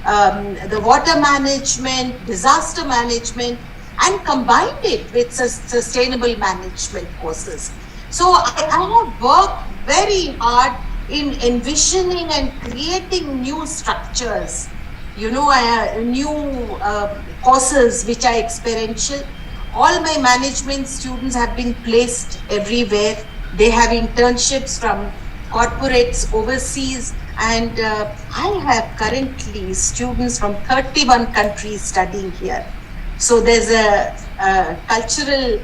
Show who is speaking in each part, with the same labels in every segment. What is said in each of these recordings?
Speaker 1: the water management, disaster management, and combined it with sustainable management courses. So I have worked very hard in envisioning and creating new structures, new courses which are experiential. All my management students have been placed everywhere. They have internships from corporates overseas, and I have currently students from 31 countries studying here. So there's a cultural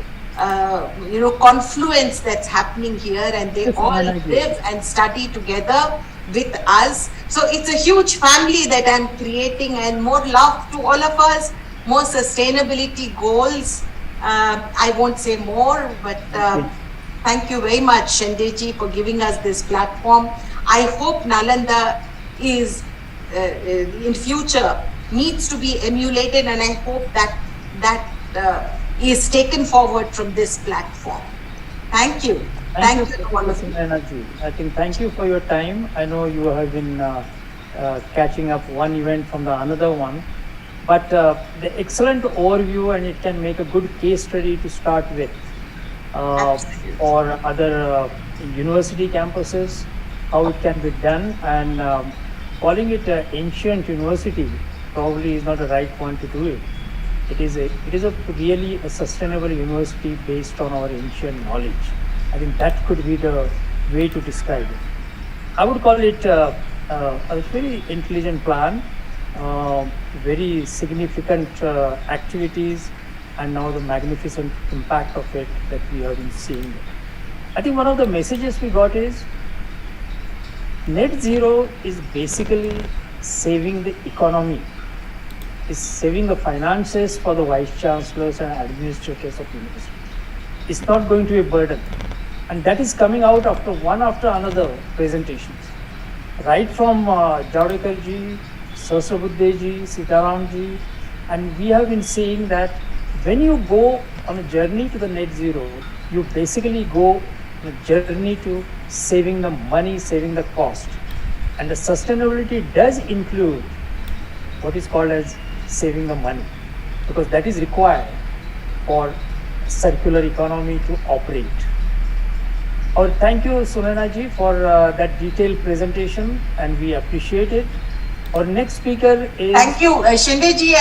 Speaker 1: confluence that's happening here, and they all live and study together with us. So it's a huge family that I'm creating, and more love to all of us, more sustainability goals. I won't say more, but thank you very much, Shendeji, for giving us this platform. I hope Nalanda is in future needs to be emulated, and I hope that is taken forward from this platform. Thank you. Thank you to all of you.
Speaker 2: I think thank you for your time. I know you have been catching up one event from the another one, but the excellent overview, and it can make a good case study to start with for other university campuses, how it can be done, and calling it an ancient university probably is not the right point to do it. It is a really a sustainable university based on our ancient knowledge. I think that could be the way to describe it. I would call it a very intelligent plan, very significant activities, and now the magnificent impact of it that we have been seeing. I think one of the messages we got is net zero is basically saving the economy, is saving the finances for the vice chancellors and administrators of university. It's not going to be a burden, and that is coming out after another presentations, right from Javadekar ji, Sahasrabudhe ji, Sitaram ji, and we have been saying that when you go on a journey to the net zero, you basically go on a journey to saving the money, saving the cost, and the sustainability does include what is called as saving the money, because that is required for circular economy to operate. Or thank you, Sunena ji, for that detailed presentation, and we appreciate it. Our next speaker is...
Speaker 1: Thank you, Shinde ji.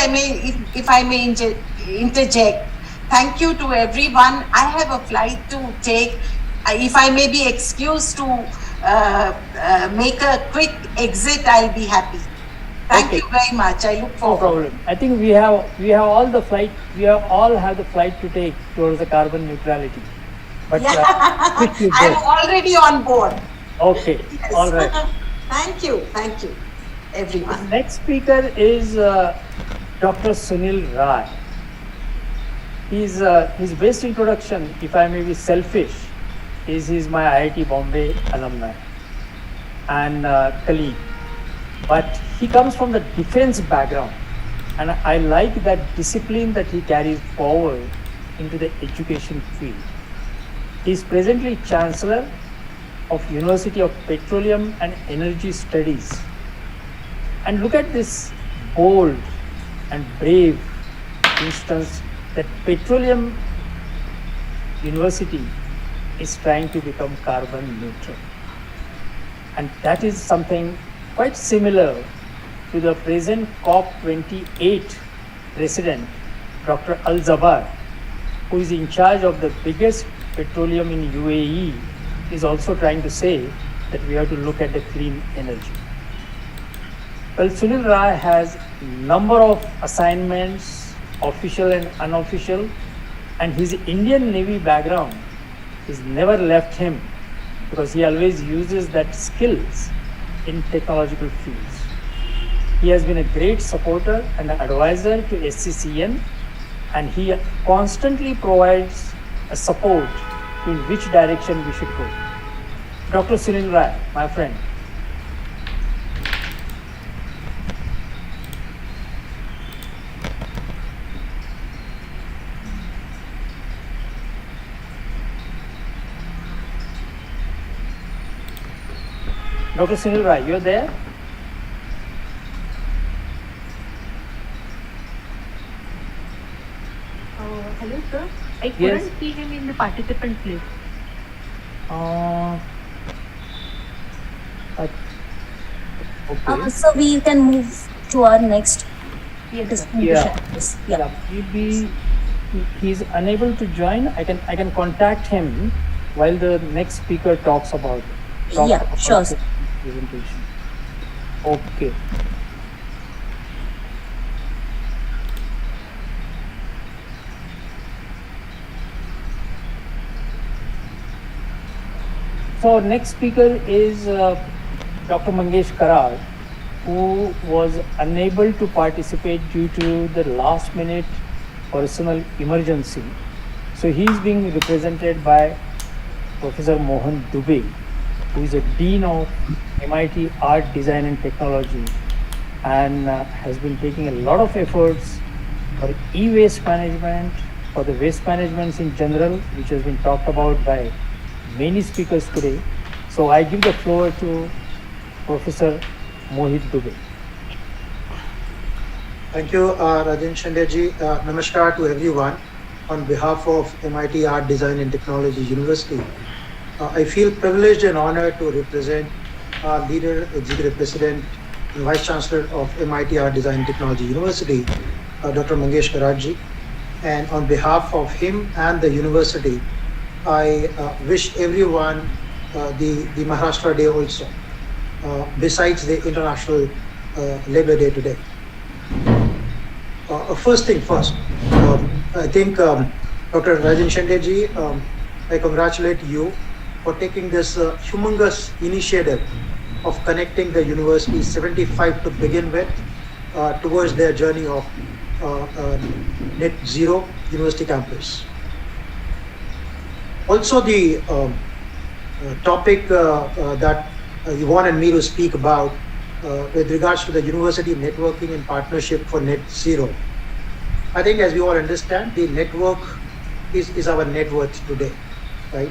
Speaker 1: If I may interject. Thank you to everyone. I have a flight to take. If I may be excused to make a quick exit, I'll be happy. Thank you very much. I look forward.
Speaker 2: No problem. I think we have all the flight. We all have the flight to take towards the carbon neutrality. But
Speaker 1: I'm already on board.
Speaker 2: Okay. Yes. All right.
Speaker 1: Thank you, everyone.
Speaker 2: The next speaker is Dr. Sunil Rai. His best introduction, if I may be selfish, is he's my IIT Bombay alumni and colleague. But he comes from the defense background, and I like that discipline that he carries forward into the education field. He is presently Chancellor of University of Petroleum and Energy Studies. And look at this bold and brave instance that Petroleum University is trying to become carbon neutral. And that is something quite similar to the present COP28 president, Dr. Al-Zabar, who is in charge of the biggest petroleum in UAE, is also trying to say that we have to look at the clean energy. Well, Sunil Rai has a number of assignments, official and unofficial, and his Indian Navy background has never left him, because he always uses that skills in technological fields. He has been a great supporter and advisor to SCCN, and he constantly provides a support in which direction we should go. Dr. Sunil Rai, my friend. Dr. Sunil Rai, you're there?
Speaker 3: Hello, sir. I
Speaker 2: Yes.
Speaker 3: couldn't see him in the participant list.
Speaker 2: Uh, uh, okay.
Speaker 4: So we can move to our next
Speaker 3: Yes, sir.
Speaker 4: distinguished
Speaker 2: Yeah.
Speaker 4: address. Yeah.
Speaker 2: Yeah. Maybe he's unable to join. I can contact him while the next speaker talks
Speaker 4: Yeah,
Speaker 2: about
Speaker 4: sure.
Speaker 2: his presentation. Okay. So our next speaker is Dr. Mangesh Karar, who was unable to participate due to the last minute personal emergency. So he is being represented by Professor Mohan Dubey, who is a Dean of MIT Art, Design and Technology, and has been taking a lot of efforts for e-waste management, for the waste management in general, which has been talked about by many speakers today. So I give the floor to Professor Mohit Dubey.
Speaker 5: Thank you, Rajan Shandeji. Namaskar to everyone. On behalf of MIT Art, Design and Technology University, I feel privileged and honored to represent our leader, Executive President, and Vice Chancellor of MIT Art, Design and Technology University, Dr. Mangesh Kararji. And on behalf of him and the university, I wish everyone the Maharashtra Day also, besides the International Labor Day today. First thing first, I think Dr. Rajan Shandeji, I congratulate you for taking this humongous initiative of connecting the university 75 to begin with towards their journey of net zero university campus. Also, the topic that you wanted me to speak about with regards to the university networking and partnership for net zero. I think, as we all understand, the network is our net worth today, right?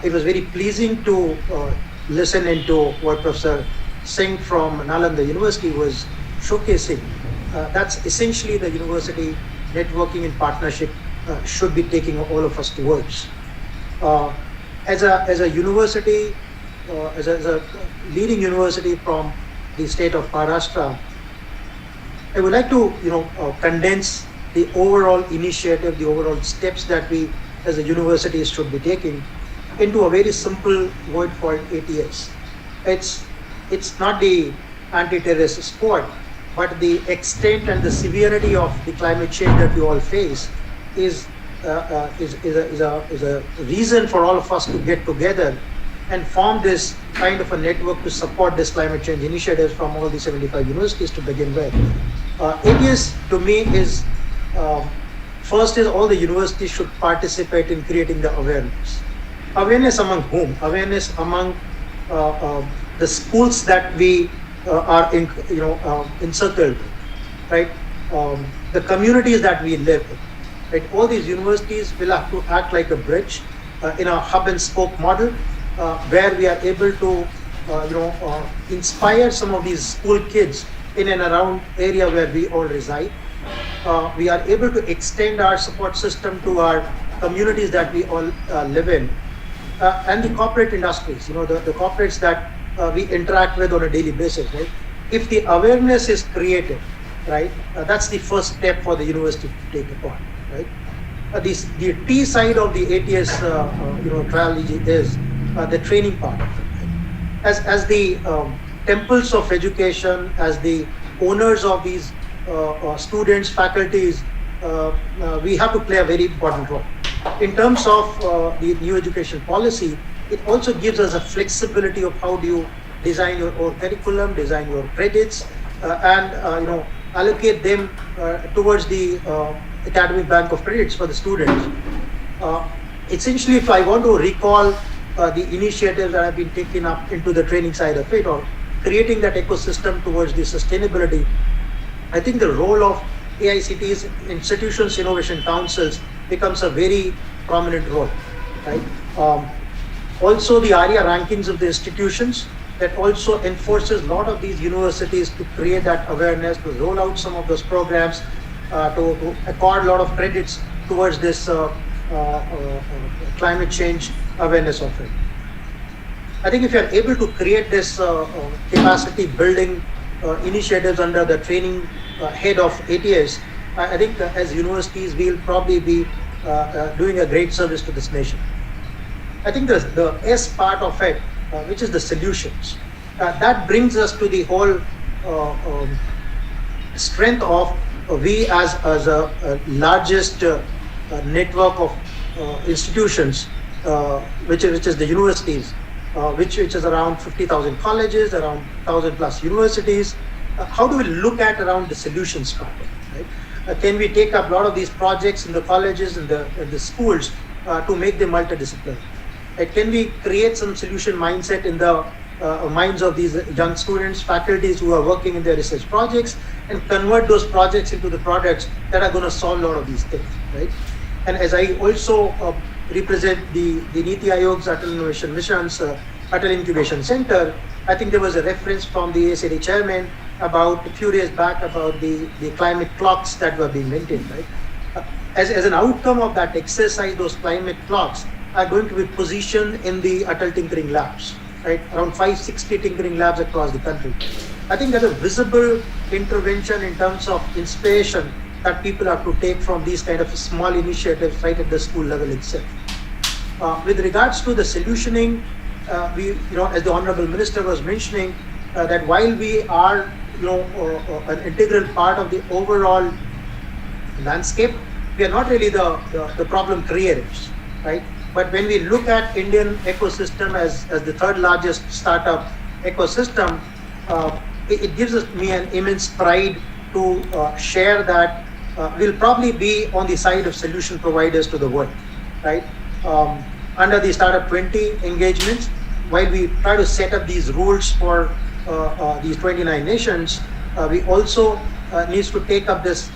Speaker 5: It was very pleasing to listen into what Professor Singh from Nalanda University was showcasing. That's essentially the university networking and partnership should be taking all of us towards. As a university, as a leading university from the state of Maharashtra, I would like to condense the overall initiative, the overall steps that we as a university should be taking into a very simple word called ATS. It's not the anti-terrorist squad, but the extent and the severity of the climate change that we all face is a reason for all of us to get together and form this kind of a network to support this climate change initiatives from all the 75 universities to begin with. ATS to me is, first is all the universities should participate in creating the awareness. Awareness among whom? Awareness among the schools that we are encircled, right? The communities that we live in. Right? All these universities will have to act like a bridge in a hub and spoke model, where we are able to, inspire some of these school kids in and around area where we all reside. We are able to extend our support system to our communities that we all live in, and the corporate industries. The corporates that we interact with on a daily basis. Right? If the awareness is created, right, that's the first step for the university to take upon. Right? The T side of the ATS trilogy is the training part of it. Right? As the temples of education, as the owners of these students, faculties, we have to play a very important role. In terms of the new education policy, it also gives us a flexibility of how do you design your curriculum, design your credits, and allocate them towards the academic bank of credits for the students. Essentially, if I want to recall the initiatives that have been taken up into the training side of it, or creating that ecosystem towards the sustainability, I think the role of AICT's institutions, innovation councils becomes a very prominent role, right? Also, the ARIA rankings of the institutions that also enforces a lot of these universities to create that awareness, to roll out some of those programs, to accord a lot of credits towards this climate change awareness of it. I think if you are able to create this capacity building initiatives under the training head of ATS, I think as universities we'll probably be doing a great service to this nation. I think the S part of it, which is the solutions, that brings us to the whole strength of we as a largest network of institutions, which is the universities, which is around 50,000 colleges, around 1,000 plus universities. How do we look at around the solutions part? Right? Can we take up a lot of these projects in the colleges and the schools to make them multidisciplinary? Can we create some solution mindset in the minds of these young students, faculties who are working in their research projects, and convert those projects into the products that are going to solve a lot of these things, right? And as I also represent the Niti Aayog's Atal Innovation Mission's Atal Incubation Center, I think there was a reference from the ASAD chairman about a few days back about the climate clocks that were being maintained, right? As an outcome of that exercise, those climate clocks are going to be positioned in the Atal Tinkering Labs, right? Around 560 tinkering labs across the country. I think there's a visible intervention in terms of inspiration that people have to take from these kind of small initiatives right at the school level itself. With regards to the solutioning, we, as the Honorable Minister was mentioning, that while we are, an integral part of the overall landscape, we are not really the problem creators, right? But when we look at Indian ecosystem as the third largest startup ecosystem, it gives me an immense pride to share that we'll probably be on the side of solution providers to the world, right? Under the Startup 20 engagements, while we try to set up these rules for these 29 nations, we also needs to take up this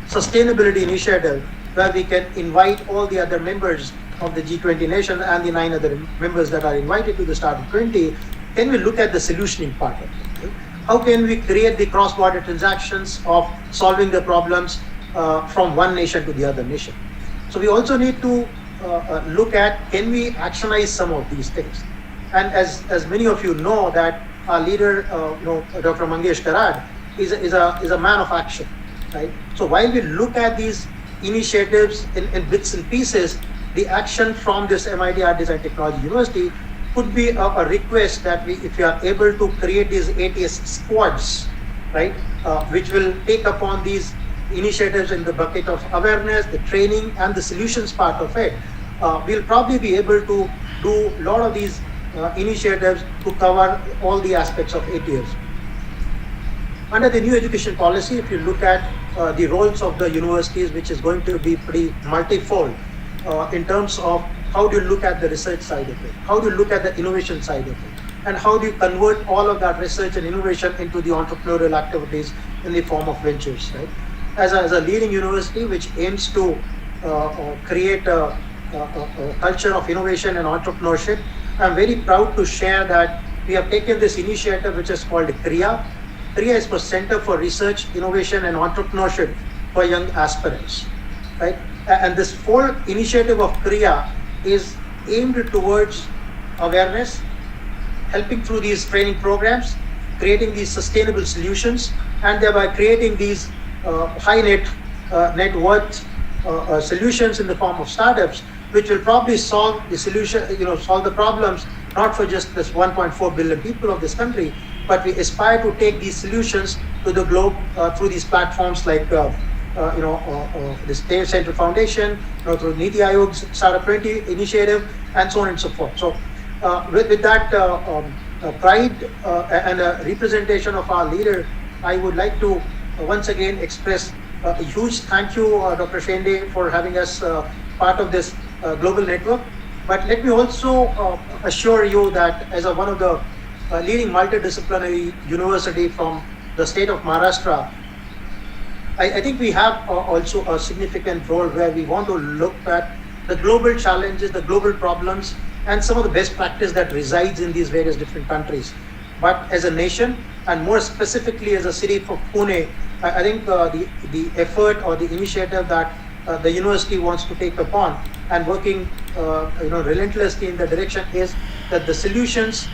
Speaker 5: sustainability initiative where we can invite all the other members of the G20 nations and the 9 other members that are invited to the Startup 20. Can we look at the solutioning part of it? How can we create the cross-border transactions of solving the problems from one nation to the other nation? So we also need to look at, can we actionize some of these things? And as many of you know, that our leader, Dr. Mangesh Karad, is a man of action, right? So while we look at these initiatives in bits and pieces, the action from this MIT Art Design Technology University could be a request that if we are able to create these ATS squads, right, which will take upon these initiatives in the bucket of awareness, the training, and the solutions part of it, we'll probably be able to do a lot of these initiatives to cover all the aspects of ATS. Under the new education policy, if you look at the roles of the universities, which is going to be pretty multifold in terms of how do you look at the research side of it, how do you look at the innovation side of it, and how do you convert all of that research and innovation into the entrepreneurial activities in the form of ventures, right? As a leading university which aims to create a culture of innovation and entrepreneurship, I'm very proud to share that we have taken this initiative which is called KRIA. KRIA is for Center for Research, Innovation and Entrepreneurship for Young Aspirants, right? And this whole initiative of KRIA is aimed towards awareness, helping through these training programs, creating these sustainable solutions, and thereby creating these high net worth solutions in the form of startups, which will probably solve the solution, solve the problems, not for just this 1.4 billion people of this country, but we aspire to take these solutions to the globe through these platforms like the Space Center Foundation, through Niti Aayog's Startup 20 initiative, and so on and so forth. So with that pride and a representation of our leader, I would like to once again express a huge thank you, Dr. Shende, for having us part of this global network. But let me also assure you that as one of the leading multidisciplinary university from the state of Maharashtra, I think we have also a significant role where we want to look at the global challenges, the global problems, and some of the best practice that resides in these various different countries. But as a nation, and more specifically as a city of Pune, I think the effort or the initiative that the university wants to take upon, and working relentlessly in the direction is that the solutions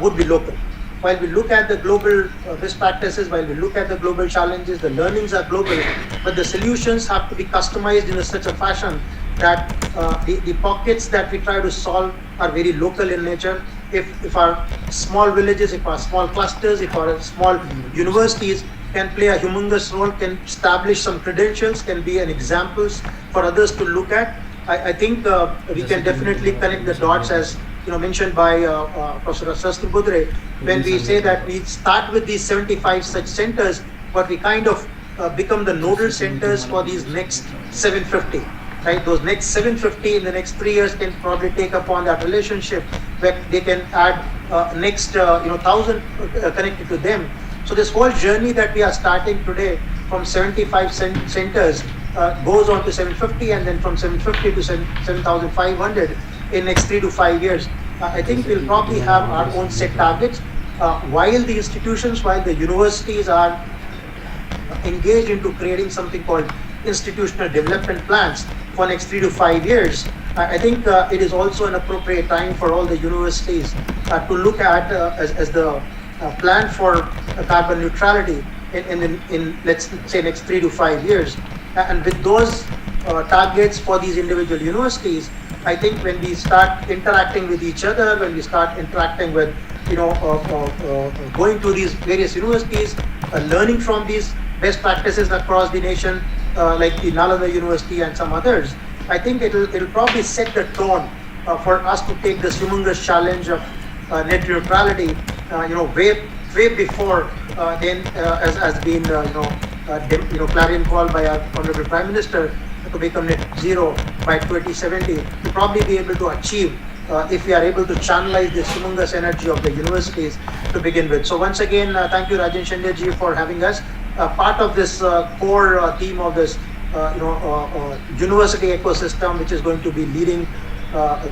Speaker 5: would be local. While we look at the global best practices, while we look at the global challenges, the learnings are global, but the solutions have to be customized in such a fashion that the pockets that we try to solve are very local in nature. If our small villages, if our small clusters, if our small universities can play a humongous role, can establish some credentials, can be an examples for others to look at, I think we can definitely connect the dots, as mentioned by Professor Sastri Budre, when we say that we start with these 75 such centers, but we kind of become the nodal centers for these next 750. Right, those next 750 in the next 3 years can probably take upon that relationship, where they can add next 1,000 connected to them. So this whole journey that we are starting today from 75 centers goes on to 750, and then from 750 to 7,500 in next 3 to 5 years. I think we'll probably have our own set targets, while the institutions, while the universities are engaged into creating something called institutional development plans for next 3 to 5 years. I think it is also an appropriate time for all the universities to look at as the plan for carbon neutrality in let's say next 3 to 5 years. And with those targets for these individual universities, I think when we start interacting with each other, when we start interacting with going to these various universities, learning from these best practices across the nation, like the Nalanda University and some others, I think it'll probably set the tone for us to take this humongous challenge of net neutrality, way before then, as been clarion call by our Honorable Prime Minister to become net zero by 2070, to probably be able to achieve if we are able to channelize this humongous energy of the universities to begin with. So once again, thank you Rajan Shinde ji for having us. Part of this core theme of this university ecosystem, which is going to be leading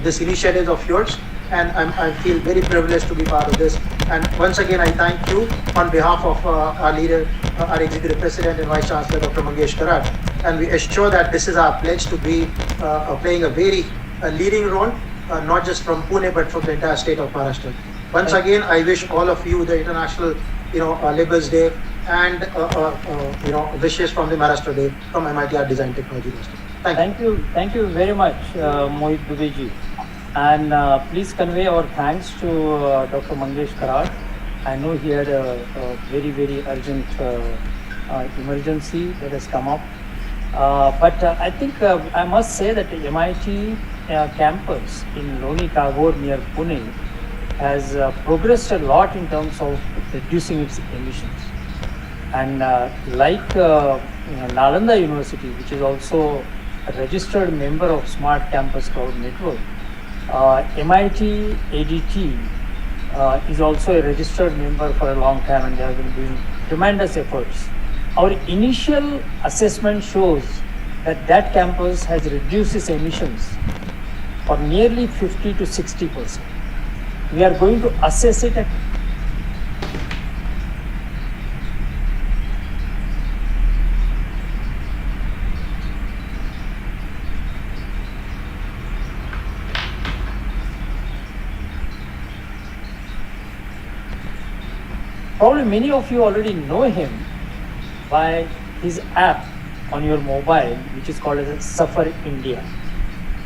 Speaker 5: this initiative of yours, and I feel very privileged to be part of this. And once again, I thank you on behalf of our leader, our Executive President and Vice Chancellor, Dr. Mangesh Karat, and we assure that this is our pledge to be playing a very leading role, not just from Pune, but from the entire state of Maharashtra. Once again, I wish all of you the International Labor's Day and wishes from the Maharashtra Day from MITR Design Technology University.
Speaker 2: Thank you very much, Mohit Dubey ji. And please convey our thanks to Dr. Mangesh Karat. I know he had a very, very urgent emergency that has come up. But I think I must say that the MIT campus in Loni Tagore near Pune has progressed a lot in terms of reducing its emissions. And like Nalanda University, which is also a registered member of Smart Campus Cloud Network, MIT ADT is also a registered member for a long time, and they have been doing tremendous efforts. Our initial assessment shows that campus has reduced its emissions for nearly 50 to 60%. We are going to assess it at probably many of you already know him by his app on your mobile, which is called as Suffer India,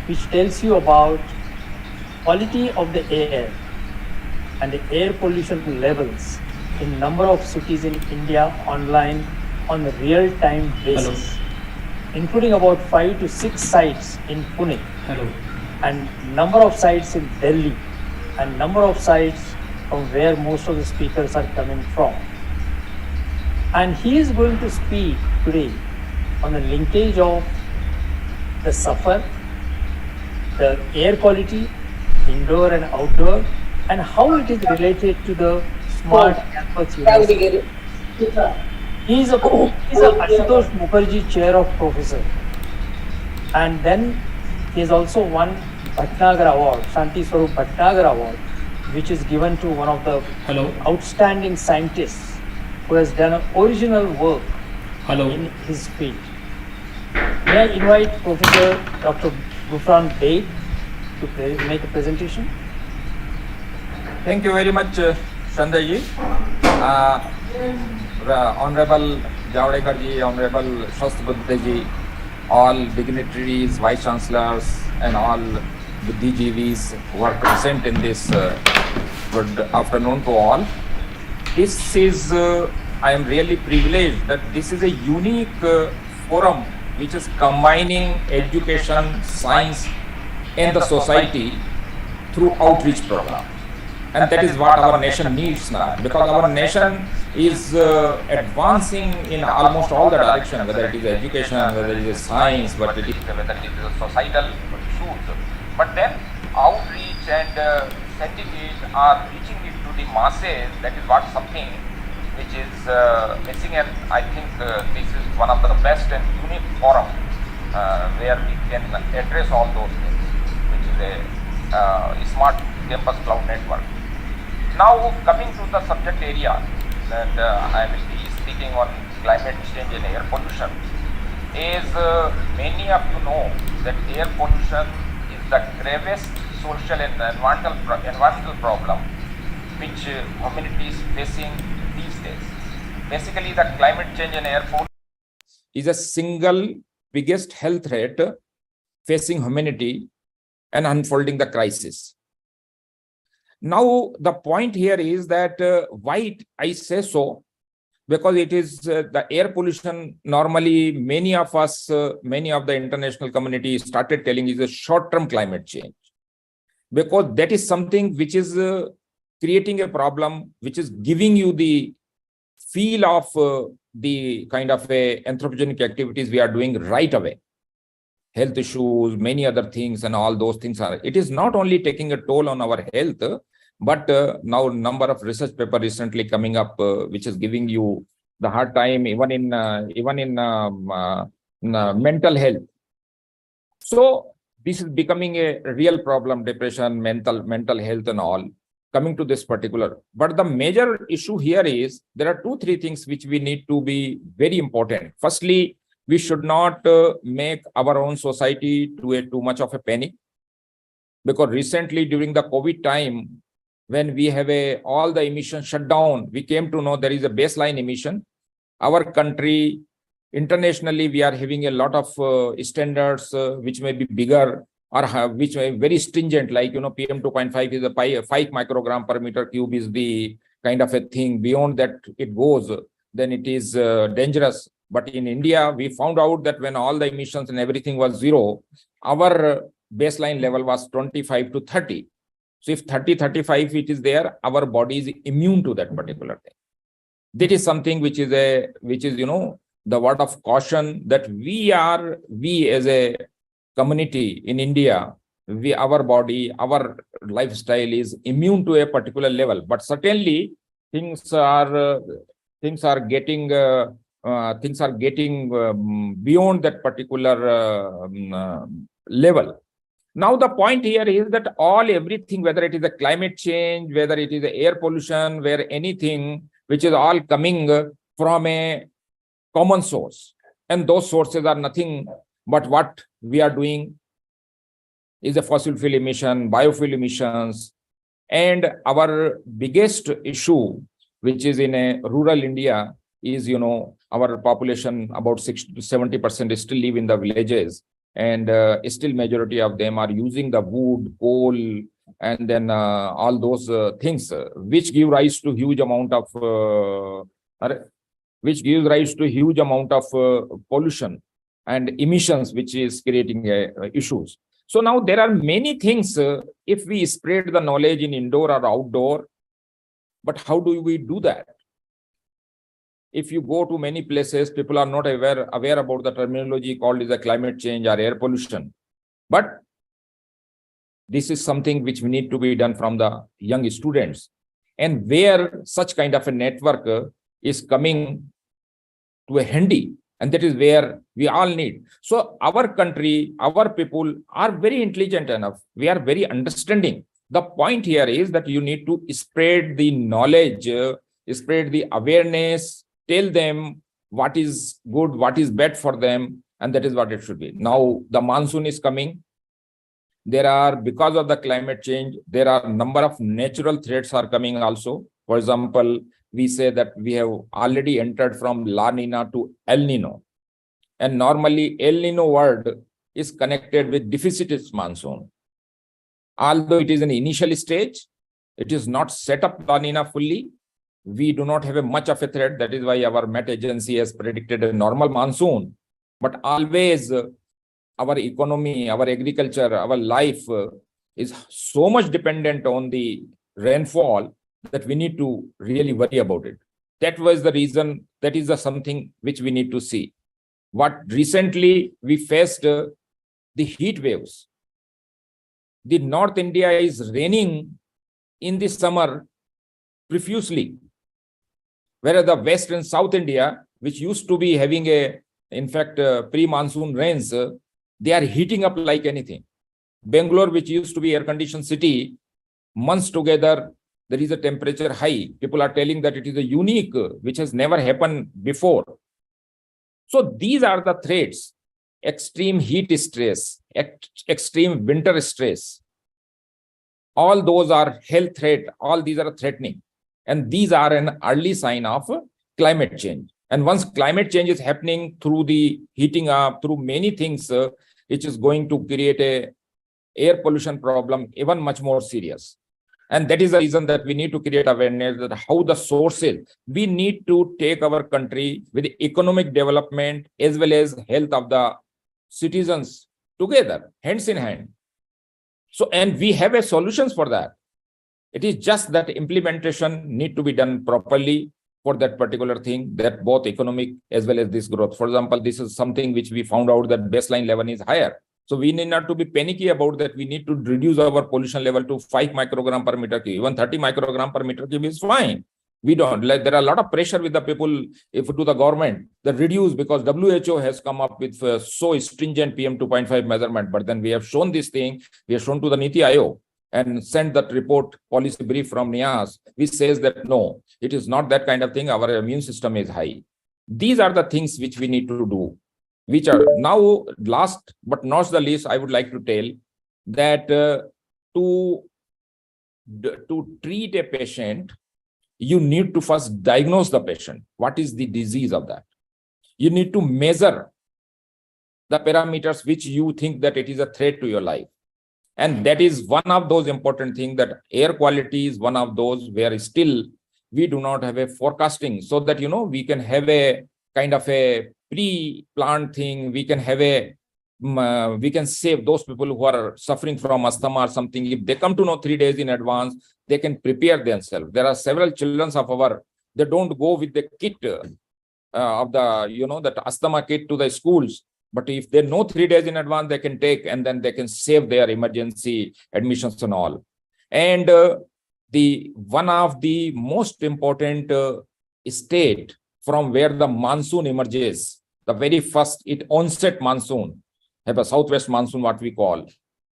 Speaker 2: which tells you about quality of the air and the air pollution levels in number of cities in India online on a real-time basis, including about 5 to 6 sites in Pune, and number of sites in Delhi, and number of sites from where most of the speakers are coming from. And he is going to speak today on the linkage of the suffer, the air quality, indoor and outdoor, and how it is related to the Smart Campus University. He is a Ashutosh Mukherjee Chair of Professor, and then he has also won Bhatnagar Award, Shanti Swarup Bhatnagar Award, which is given to one of the outstanding scientists who has done original work in his field. May I invite Professor Dr. Gufran Beg to make a presentation?
Speaker 6: Thank you very much, Sanjay ji. Honorable Javadekar ji, Honorable Shastri ji, all dignitaries, vice chancellors, and all Buddhijeevis who are present in this good afternoon to all. This is, I am really privileged that this is a unique forum which is combining education, science, and the society through outreach program. And that is what our nation needs now, because our nation is advancing in almost all the direction, whether it is education, whether it is science, whether it is societal issues. But then outreach and sending it or reaching it to the masses, that is what something which is missing, and I think this is one of the best and unique forum where we can address all those things, which is a smart campus cloud network. Now coming to the subject area that I will be speaking on, climate change and air pollution, is many of you know that air pollution is the gravest social and environmental problem which humanity is facing these days. Basically, the climate change and air pollution is a single biggest health threat facing humanity and unfolding the crisis. Now, the point here is that why I say so, because it is the air pollution. Normally, many of us, many of the international community started telling is a short-term climate change, because that is something which is creating a problem, which is giving you the feel of the kind of anthropogenic activities we are doing right away. Health issues, many other things, and all those things are. It is not only taking a toll on our health, but now number of research paper recently coming up, which is giving you the hard time even in mental health. So this is becoming a real problem: depression, mental health, and all. Coming to this particular, but the major issue here is there are 2-3 things which we need to be very important. Firstly, we should not make our own society to too much of a panic, because recently during the COVID time, when we have all the emissions shut down, we came to know there is a baseline emission. Our country, internationally, we are having a lot of standards which may be bigger or which may be very stringent, like, PM 2.5 is a 5 microgram per meter cube is the kind of a thing. Beyond that it goes, then it is dangerous. But in India, we found out that when all the emissions and everything was zero, our baseline level was 25 to 30. So if 30, 35 it is there, our body is immune to that particular thing. That is something which is the word of caution, that we as a community in India, our body, our lifestyle is immune to a particular level. But certainly things are getting beyond that particular level. Now, the point here is that everything, whether it is a climate change, whether it is a air pollution, where anything which is all coming from a common source, and those sources are nothing but what we are doing is a fossil fuel emission, biofuel emissions, and our biggest issue, which is in a rural India, is our population about 60 to 70% still live in the villages. And still majority of them are using the wood, coal, and then all those things, which give rise to huge amount of pollution and emissions, which is creating issues. So now there are many things if we spread the knowledge in indoor or outdoor, but how do we do that? If you go to many places, people are not aware about the terminology called as a climate change or air pollution. But this is something which we need to be done from the young students, and where such kind of a network is coming to a handy, and that is where we all need. So our country, our people are very intelligent enough. We are very understanding. The point here is that you need to spread the knowledge, spread the awareness, tell them what is good, what is bad for them, And that is what it should be. Now the monsoon is coming. Because of the climate change, there are a number of natural threats are coming also. For example, we say that we have already entered from La Nina to El Nino. And normally El Nino word is connected with deficitous monsoon. Although it is an initial stage, it is not set up La Nina fully. We do not have a much of a threat. That is why our Met agency has predicted a normal monsoon. But always our economy, our agriculture, our life is so much dependent on the rainfall that we need to really worry about it. That was the reason, that is something which we need to see. What recently we faced the heat waves. The North India is raining in the summer profusely, whereas the West and South India, which used to be having pre-monsoon rains, they are heating up like anything. Bangalore, which used to be air-conditioned city, months together, there is a temperature high. People are telling that it is a unique, which has never happened before. So these are the threats: extreme heat stress, extreme winter stress. All those are health threat. All these are threatening. And these are an early sign of climate change. And once climate change is happening through the heating up, through many things, it is going to create a air pollution problem even much more serious. And that is the reason that we need to create awareness that how the sources, we need to take our country with economic development as well as health of the citizens together, hands in hand. So, and we have a solutions for that. It is just that implementation need to be done properly for that particular thing, that both economic as well as this growth. For example, this is something which we found out that baseline level is higher. So we need not to be panicky about that. We need to reduce our pollution level to 5 microgram per meter cube. Even 30 microgram per meter cube is fine. We don't, like, there are a lot of pressure with the people, if to the government, that reduce, because WHO has come up with so stringent PM 2.5 measurement. But then we have shown this thing, we have shown to the Niti Aayog and sent that report, policy brief from NIAS, which says that no, it is not that kind of thing. Our immune system is high. These are the things which we need to do, which are now last but not the least. I would like to tell that to treat a patient, you need to first diagnose the patient. What is the disease of that? You need to measure the parameters which you think that it is a threat to your life. And that is one of those important things, that air quality is one of those where still we do not have a forecasting, so that, you know, we can have a kind of a pre-planned thing. We can have a, we can save those people who are suffering from asthma or something. If they come to know 3 days in advance, they can prepare themselves. There are several children of our, they don't go with the kit of the, you know, that asthma kit to the schools. But if they know 3 days in advance, they can take, and then they can save their emergency admissions and all. And the one of the most important state from where the monsoon emerges, the very first onset monsoon, have a southwest monsoon, what we call,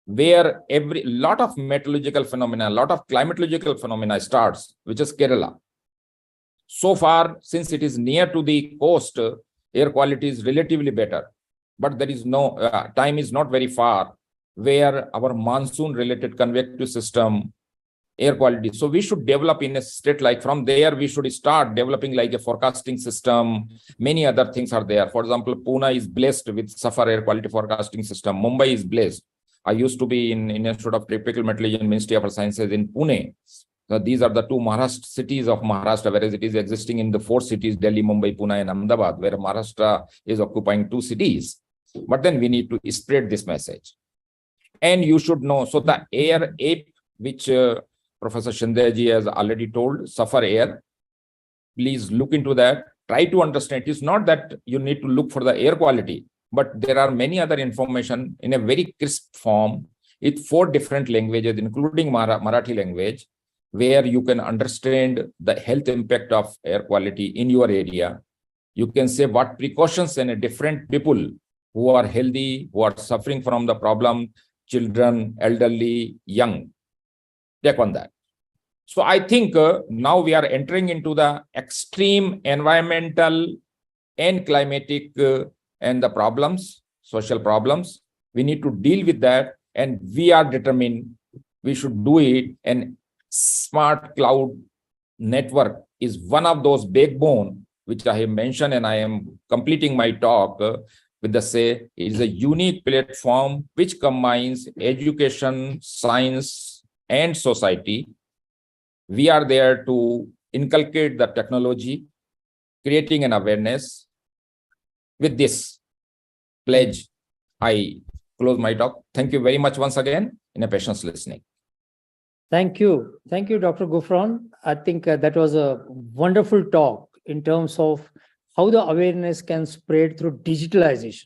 Speaker 6: where every lot of meteorological phenomena, lot of climatological phenomena starts, which is Kerala. So far, since it is near to the coast, air quality is relatively better. But there is no, time is not very far where our monsoon related convective system, air quality. So we should develop in a state like, from there, we should start developing like a forecasting system. Many other things are there. For example, Pune is blessed with SAFAR air quality forecasting system. Mumbai is blessed. I used to be in Institute of Tropical Meteorology and Ministry of Sciences in Pune. So these are the two Maharashtra cities of Maharashtra, whereas it is existing in the 4 cities, Delhi, Mumbai, Pune, and Ahmedabad, where Maharashtra is occupying 2 cities. But then we need to spread this message. And you should know, so the air ape, which Professor Shindeji has already told, SAFAR air, please look into that. Try to understand. It is not that you need to look for the air quality, but there are many other information in a very crisp form with 4 different languages, including Marathi language, where you can understand the health impact of air quality in your area. You can say what precautions and different people who are healthy, who are suffering from the problem, children, elderly, young, take on that. So I think now we are entering into the extreme environmental and climatic and the problems, social problems. We need to deal with that, and we are determined we should do it. And smart cloud network is one of those backbone which I have mentioned, and I am completing my talk with the say it is a unique platform which combines education, science, and society. We are there to inculcate the technology, creating an awareness. With this pledge, I close my talk. Thank you very much once again in a patience listening.
Speaker 2: Thank you. Thank you, Dr. Gufran. I think that was a wonderful talk in terms of how the awareness can spread through digitalization.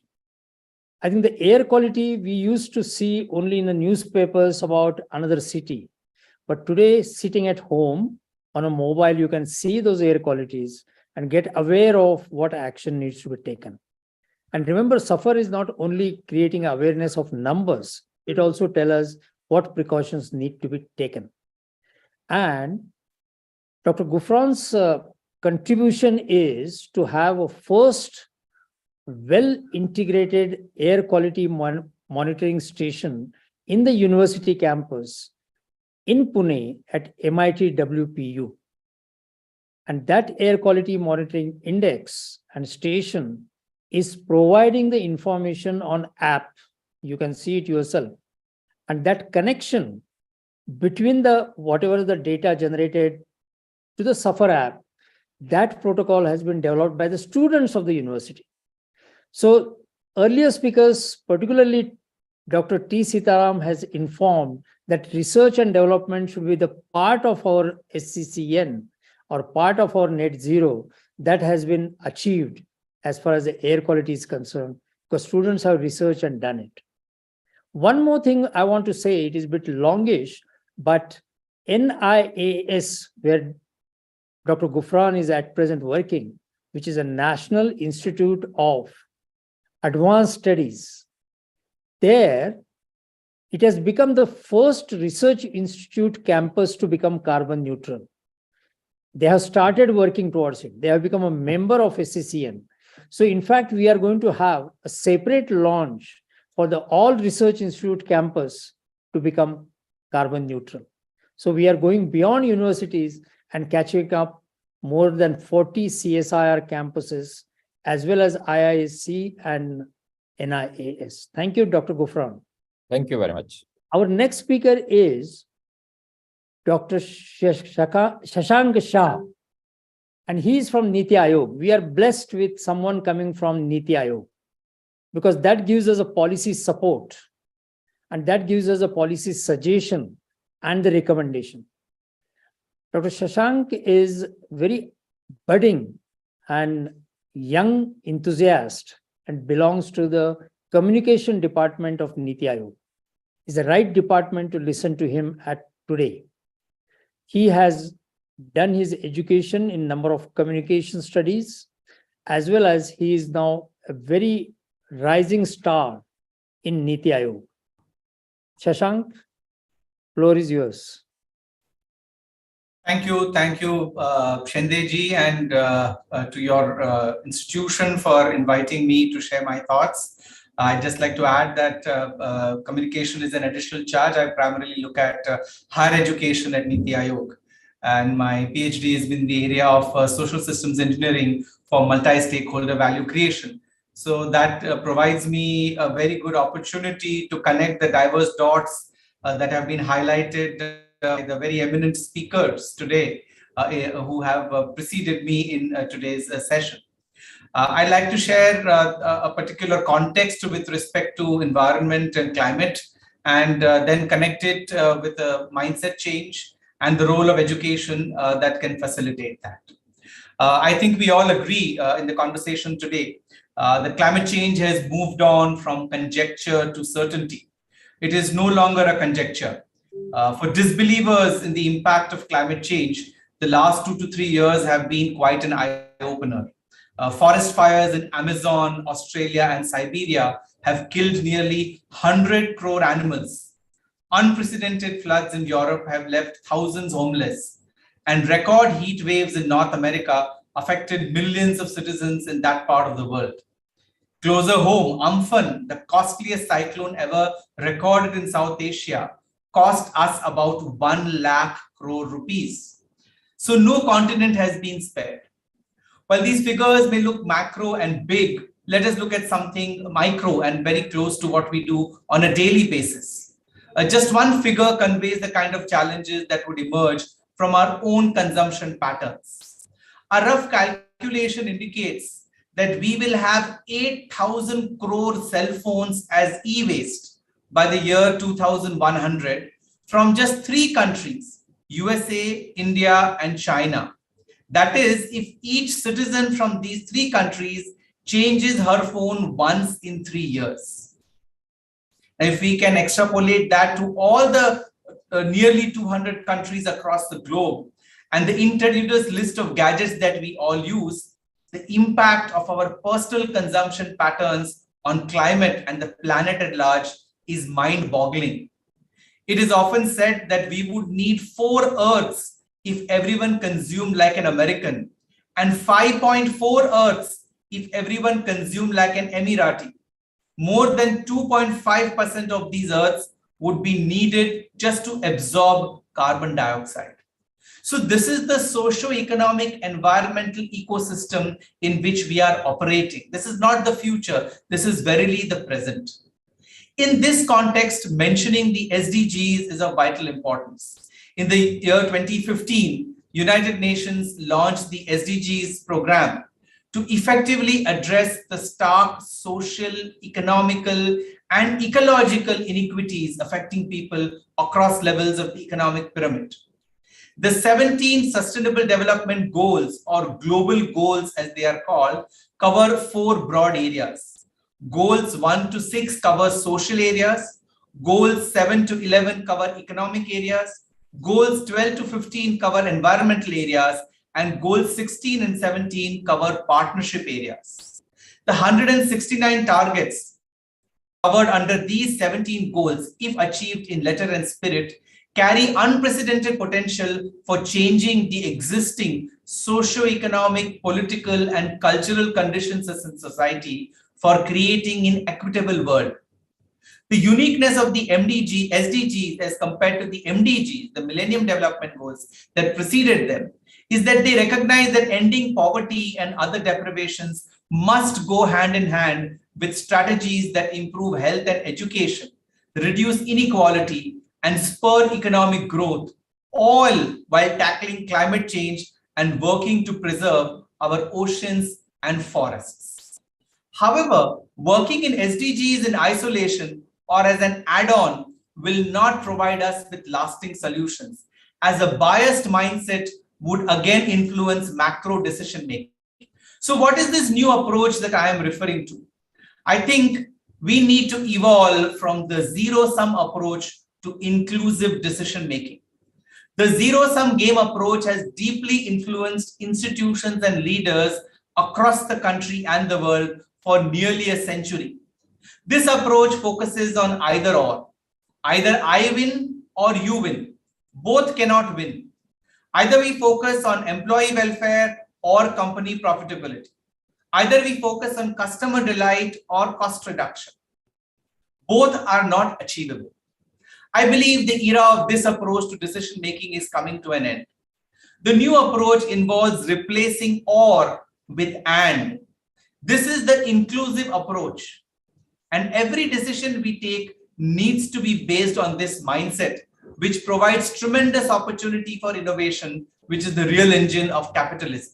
Speaker 2: I think the air quality we used to see only in the newspapers about another city. But today, sitting at home on a mobile, you can see those air qualities and get aware of what action needs to be taken. And remember, SUFFER is not only creating awareness of numbers, it also tells us what precautions need to be taken. And Dr. Gufran's contribution is to have a first well-integrated air quality monitoring station in the university campus in Pune at MIT WPU. And that air quality monitoring index and station is providing the information on app. You can see it yourself. And that connection between the whatever the data generated to the SUFFER app, that protocol has been developed by the students of the university. So earlier speakers, particularly Dr. T. Sitaram, has informed that research and development should be the part of our SCCN or part of our net zero that has been achieved as far as the air quality is concerned, because students have researched and done it. One more thing I want to say, it is a bit longish, but NIAS, where Dr. Gufran is at present working, which is a National Institute of Advanced Studies, there it has become the first research institute campus to become carbon neutral. They have started working towards it. They have become a member of SCCN. So in fact, we are going to have a separate launch for the all research institute campus to become carbon neutral. So we are going beyond universities and catching up more than 40 CSIR campuses, as well as IISc and NIAS. Thank you, Dr. Gufran.
Speaker 6: Thank you very much.
Speaker 2: Our next speaker is Dr. Shashank Shah, and he is from Niti Aayog. We are blessed with someone coming from Niti Aayog, because that gives us a policy support, and that gives us a policy suggestion and the recommendation. Dr. Shashank is very budding and young enthusiast and belongs to the communication department of Niti Aayog. It's the right department to listen to him at today. He has done his education in number of communication studies, as well as he is now a very rising star in Niti Aayog. Shashank, floor is yours.
Speaker 7: Thank you, Shendeji, and to your institution for inviting me to share my thoughts. I'd just like to add that communication is an additional charge. I primarily look at higher education at Niti Aayog, and my PhD has been in the area of social systems engineering for multi-stakeholder value creation. So that provides me a very good opportunity to connect the diverse dots that have been highlighted by the very eminent speakers today who have preceded me in today's session. I'd like to share a particular context with respect to environment and climate, and then connect it with a mindset change and the role of education that can facilitate that. I think we all agree in the conversation today that climate change has moved on from conjecture to certainty. It is no longer a conjecture. For disbelievers in the impact of climate change, the last 2 to 3 years have been quite an eye-opener. Forest fires in Amazon, Australia, and Siberia have killed nearly 100 crore animals. Unprecedented floods in Europe have left thousands homeless. And record heat waves in North America affected millions of citizens in that part of the world. Closer home, Amphan, the costliest cyclone ever recorded in South Asia, cost us about 1 lakh crore rupees. So no continent has been spared. While these figures may look macro and big, let us look at something micro and very close to what we do on a daily basis. Just one figure conveys the kind of challenges that would emerge from our own consumption patterns. A rough calculation indicates that we will have 8,000 crore cell phones as e-waste by the year 2100 from just 3 countries, USA, India, and China. That is, if each citizen from these 3 countries changes her phone once in 3 years. If we can extrapolate that to all the nearly 200 countries across the globe and the introduced list of gadgets that we all use, the impact of our personal consumption patterns on climate and the planet at large is mind-boggling. It is often said that we would need 4 Earths if everyone consumed like an American, and 5.4 Earths if everyone consumed like an Emirati. More than 2.5% of these Earths would be needed just to absorb carbon dioxide. So this is the socio-economic environmental ecosystem in which we are operating. This is not the future. This is verily the present. In this context, mentioning the SDGs is of vital importance. In the year 2015, United Nations launched the SDGs program to effectively address the stark social, economical, and ecological inequities affecting people across levels of the economic pyramid. The 17 Sustainable Development Goals, or global goals as they are called, cover 4 broad areas. Goals 1 to 6 cover social areas, goals 7 to 11 cover economic areas, goals 12 to 15 cover environmental areas, and goals 16 and 17 cover partnership areas. The 169 targets covered under these 17 goals, if achieved in letter and spirit, carry unprecedented potential for changing the existing socio-economic, political, and cultural conditions in society for creating an equitable world. The uniqueness of the SDGs as compared to the MDGs, the Millennium Development Goals that preceded them, is that they recognize that ending poverty and other deprivations must go hand in hand with strategies that improve health and education, reduce inequality, and spur economic growth, all while tackling climate change and working to preserve our oceans and forests. However, working in SDGs in isolation or as an add-on will not provide us with lasting solutions, as a biased mindset would again influence macro decision making. So what is this new approach that I am referring to? I think we need to evolve from the zero-sum approach to inclusive decision making. The zero-sum game approach has deeply influenced institutions and leaders across the country and the world for nearly a century. This approach focuses on either or. Either I win or you win. Both cannot win. Either we focus on employee welfare or company profitability. Either we focus on customer delight or cost reduction. Both are not achievable. I believe the era of this approach to decision making is coming to an end. The new approach involves replacing or with and. This is the inclusive approach. And every decision we take needs to be based on this mindset, which provides tremendous opportunity for innovation, which is the real engine of capitalism.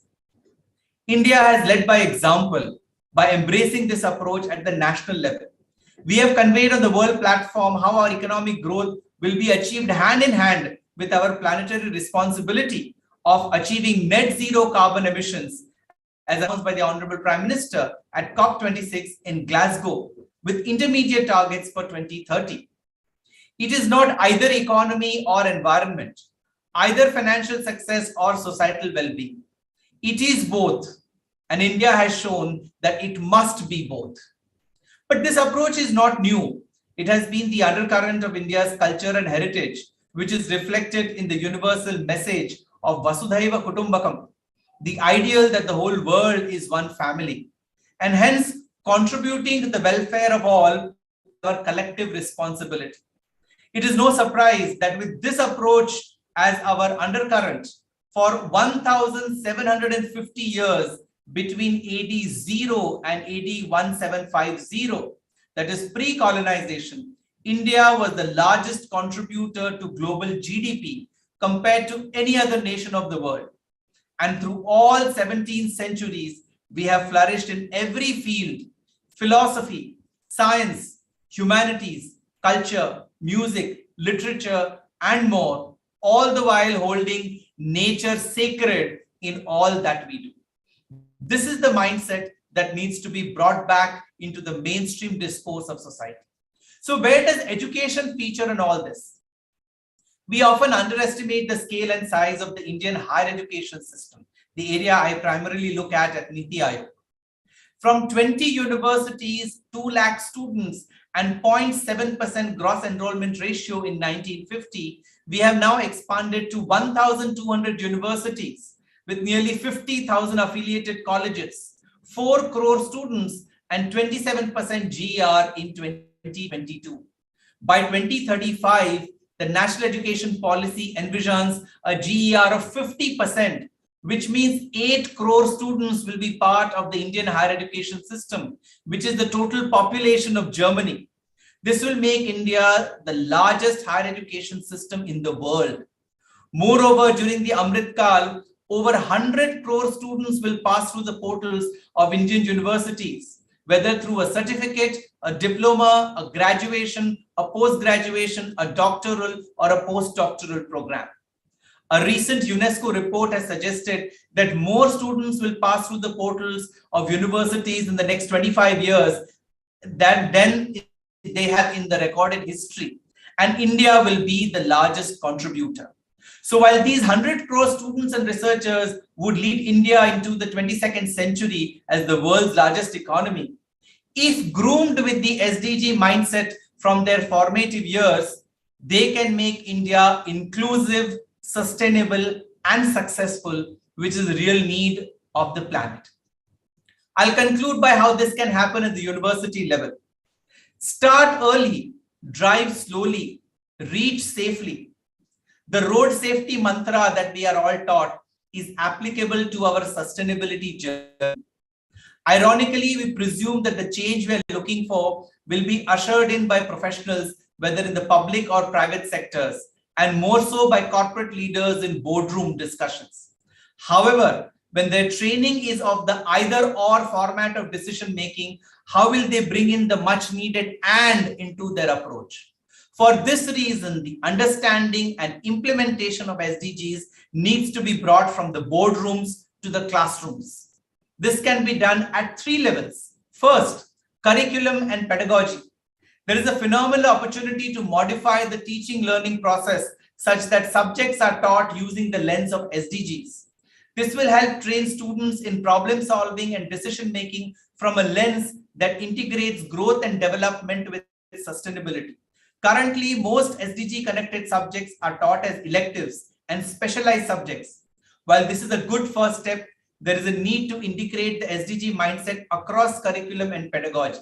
Speaker 7: India has led by example by embracing this approach at the national level. We have conveyed on the world platform how our economic growth will be achieved hand in hand with our planetary responsibility of achieving net zero carbon emissions, as announced by the Honorable Prime Minister at COP26 in Glasgow, with intermediate targets for 2030. It is not either economy or environment, either financial success or societal well-being. It is both, and India has shown that it must be both. But this approach is not new. It has been the undercurrent of India's culture and heritage, which is reflected in the universal message of Vasudhaiva Kutumbakam, the ideal that the whole world is one family. And hence, contributing to the welfare of all, our collective responsibility. It is no surprise that with this approach as our undercurrent, for 1,750 years between AD 0 and AD 1750, that is pre-colonization, India was the largest contributor to global GDP compared to any other nation of the world. And through all 17 centuries, we have flourished in every field: philosophy, science, humanities, culture, music, literature, and more, all the while holding nature sacred in all that we do. This is the mindset that needs to be brought back into the mainstream discourse of society. So where does education feature in all this? We often underestimate the scale and size of the Indian higher education system, the area I primarily look at Niti Aayog. From 20 universities, 2 lakh students, and 0.7% gross enrollment ratio in 1950, we have now expanded to 1,200 universities with nearly 50,000 affiliated colleges, 4 crore students, and 27% GER in 2022. By 2035, the National Education Policy envisions a GER of 50%, which means 8 crore students will be part of the Indian higher education system, which is the total population of Germany. This will make India the largest higher education system in the world. Moreover, during the Amrit Kal, over 100 crore students will pass through the portals of Indian universities, whether through a certificate, a diploma, a graduation, a post-graduation, a doctoral, or a postdoctoral program. A recent UNESCO report has suggested that more students will pass through the portals of universities in the next 25 years than they have in the recorded history. And India will be the largest contributor. So while these 100 crore students and researchers would lead India into the 22nd century as the world's largest economy, if groomed with the SDG mindset from their formative years, they can make India inclusive, sustainable, and successful, which is the real need of the planet. I'll conclude by how this can happen at the university level. Start early, drive slowly, reach safely. The road safety mantra that we are all taught is applicable to our sustainability journey. Ironically, we presume that the change we are looking for will be ushered in by professionals, whether in the public or private sectors, and more so by corporate leaders in boardroom discussions. However, when their training is of the either or format of decision making, how will they bring in the much needed and into their approach? For this reason, the understanding and implementation of SDGs needs to be brought from the boardrooms to the classrooms. This can be done at 3 levels. First, curriculum and pedagogy. There is a phenomenal opportunity to modify the teaching learning process such that subjects are taught using the lens of SDGs. This will help train students in problem solving and decision making from a lens that integrates growth and development with sustainability. Currently, most SDG connected subjects are taught as electives and specialized subjects. While this is a good first step, there is a need to integrate the SDG mindset across curriculum and pedagogy.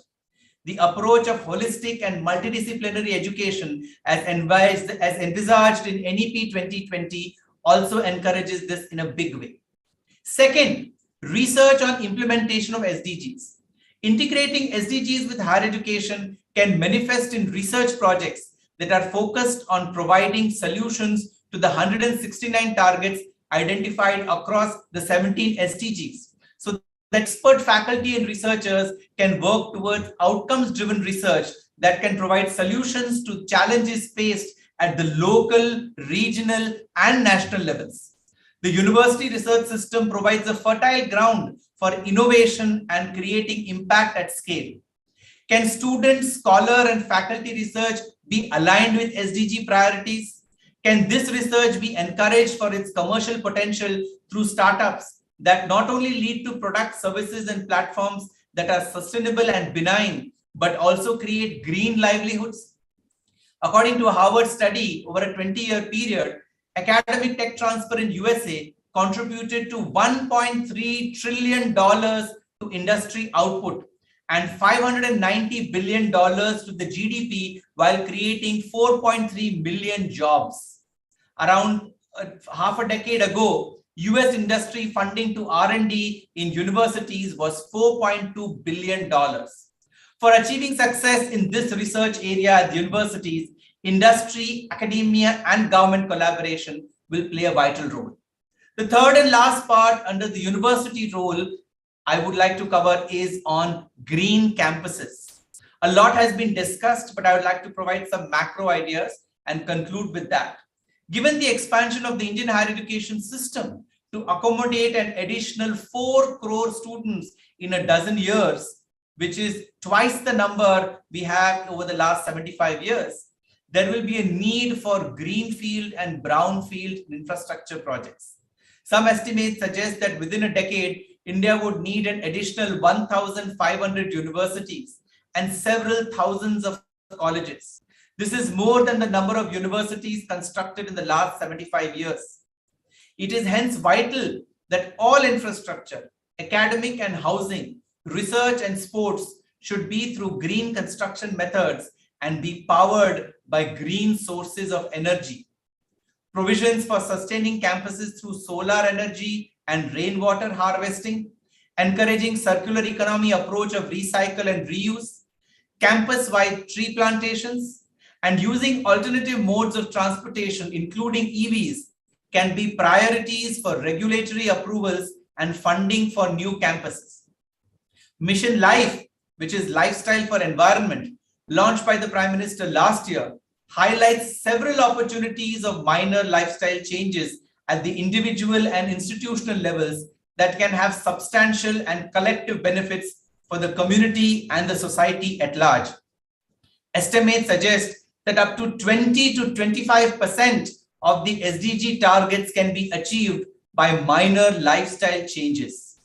Speaker 7: The approach of holistic and multidisciplinary education as envisaged in NEP 2020 also encourages this in a big way. Second, research on implementation of SDGs. Integrating SDGs with higher education can manifest in research projects that are focused on providing solutions to the 169 targets identified across the 17 SDGs. So the expert faculty and researchers can work towards outcomes-driven research that can provide solutions to challenges faced at the local, regional, and national levels. The university research system provides a fertile ground for innovation and creating impact at scale. Can students, scholar, and faculty research be aligned with SDG priorities? Can this research be encouraged for its commercial potential through startups that not only lead to products, services, and platforms that are sustainable and benign, but also create green livelihoods? According to a Harvard study over a 20-year period, academic tech transfer in USA contributed to $1.3 trillion to industry output and $590 billion to the GDP while creating 4.3 million jobs. Around half a decade ago, US industry funding to R&D in universities was $4.2 billion. For achieving success in this research area at universities, industry, academia, and government collaboration will play a vital role. The third and last part under the university role I would like to cover is on green campuses. A lot has been discussed, but I would like to provide some macro ideas and conclude with that. Given the expansion of the Indian higher education system to accommodate an additional 4 crore students in a dozen years, which is twice the number we have over the last 75 years, there will be a need for greenfield and brownfield infrastructure projects. Some estimates suggest that within a decade, India would need an additional 1,500 universities and several thousands of colleges. This is more than the number of universities constructed in the last 75 years. It is hence vital that all infrastructure, academic and housing, research and sports should be through green construction methods and be powered by green sources of energy. Provisions for sustaining campuses through solar energy and rainwater harvesting, encouraging circular economy approach of recycle and reuse, campus-wide tree plantations, and using alternative modes of transportation, including EVs, can be priorities for regulatory approvals and funding for new campuses. Mission Life, which is Lifestyle for Environment, launched by the Prime Minister last year, highlights several opportunities of minor lifestyle changes at the individual and institutional levels that can have substantial and collective benefits for the community and the society at large. Estimates suggest that up to 20 to 25% of the SDG targets can be achieved by minor lifestyle changes.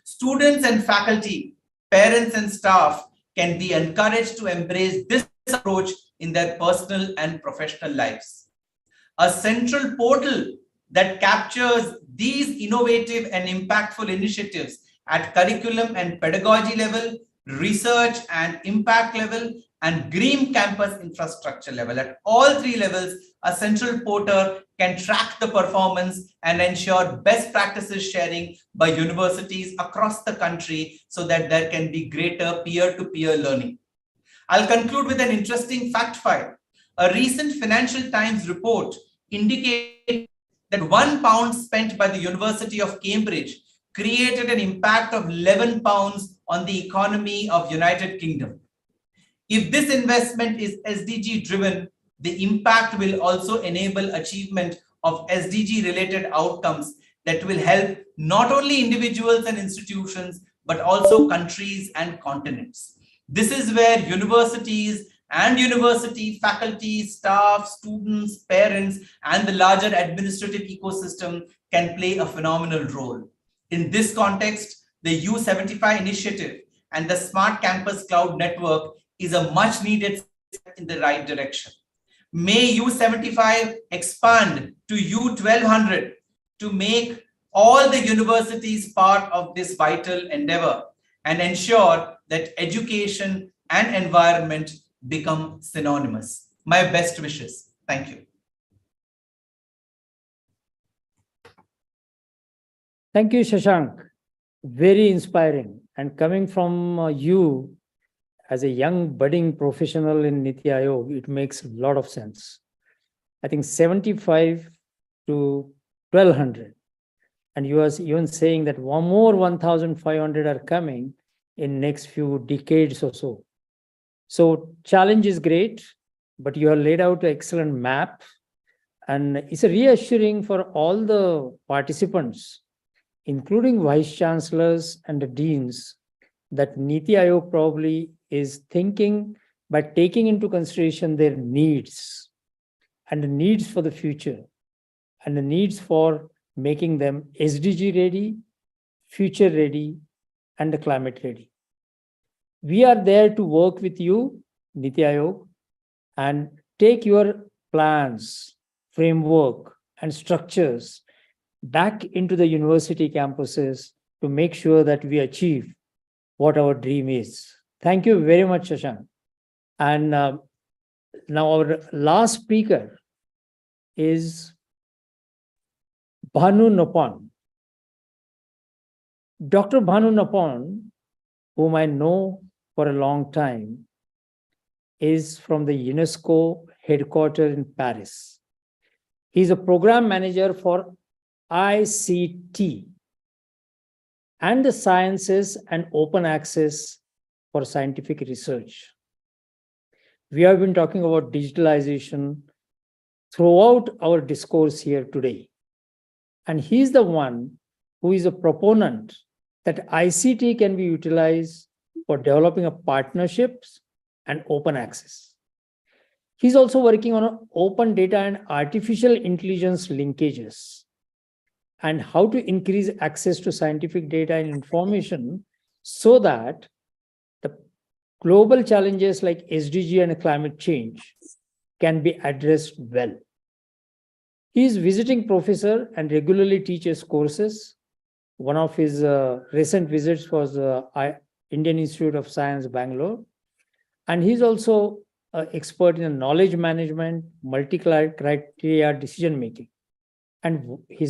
Speaker 7: Students and faculty, parents and staff can be encouraged to embrace this approach in their personal and professional lives. A central portal that captures these innovative and impactful initiatives at curriculum and pedagogy level, research and impact level, and green campus infrastructure level. At all three levels, a central portal can track the performance and ensure best practices sharing by universities across the country so that there can be greater peer-to-peer learning. I'll conclude with an interesting fact file. A recent Financial Times report indicates that £1 spent by the University of Cambridge created an impact of £11 on the economy of United Kingdom. If this investment is SDG driven, the impact will also enable achievement of SDG related outcomes that will help not only individuals and institutions, but also countries and continents. This is where universities and university faculty, staff, students, parents, and the larger administrative ecosystem can play a phenomenal role. In this context, the U75 initiative and the Smart Campus Cloud Network is a much needed step in the right direction. May U75 expand to U1200 to make all the universities part of this vital endeavor and ensure that education and environment become synonymous. My best wishes. Thank you.
Speaker 2: Thank you, Shashank. Very inspiring. And coming from you as a young budding professional in Niti Aayog, it makes a lot of sense. I think 75 to 1200. And you are even saying that one more 1,500 are coming in next few decades or so. So challenge is great, but you have laid out an excellent map. And it's a reassuring for all the participants, including vice chancellors and the deans, that Niti Aayog probably is thinking by taking into consideration their needs and the needs for the future and the needs for making them SDG ready, future ready, and the climate ready. We are there to work with you, Niti Aayog, and take your plans, framework, and structures back into the university campuses to make sure that we achieve what our dream is. Thank you very much, Shashank. And now our last speaker is Bhanu Nopon. Dr. Bhanu Nopon, whom I know for a long time, is from the UNESCO headquarters in Paris. He's a program manager for ICT and the sciences and open access for scientific research. We have been talking about digitalization throughout our discourse here today. And he's the one who is a proponent that ICT can be utilized for developing a partnerships and open access. He's also working on open data and artificial intelligence linkages and how to increase access to scientific data and information so that the global challenges like SDG and climate change can be addressed well. He is visiting professor and regularly teaches courses. One of his recent visits was Indian Institute of Science, Bangalore. And he's also an expert in knowledge management, multi-criteria decision-making. And he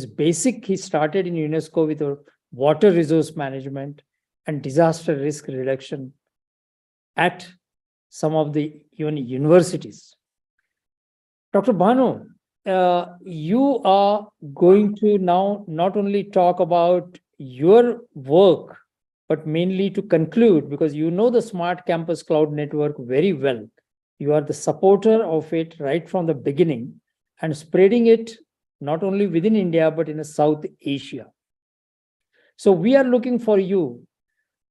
Speaker 2: started in UNESCO with water resource management and disaster risk reduction at some of the even universities. Dr. Bhanu, you are going to now not only talk about your work, but mainly to conclude, because you know the Smart Campus Cloud Network very well. You are the supporter of it right from the beginning and spreading it not only within India, but in South Asia. So we are looking for you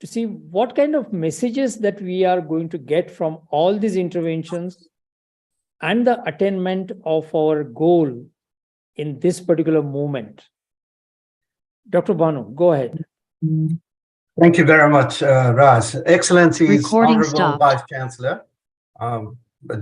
Speaker 2: to see what kind of messages that we are going to get from all these interventions and the attainment of our goal in this particular movement. Dr. Bhanu, go ahead.
Speaker 8: Thank you very much, Raj. Excellencies,
Speaker 9: Recording
Speaker 8: Honorable
Speaker 9: stopped.
Speaker 8: Vice Chancellor,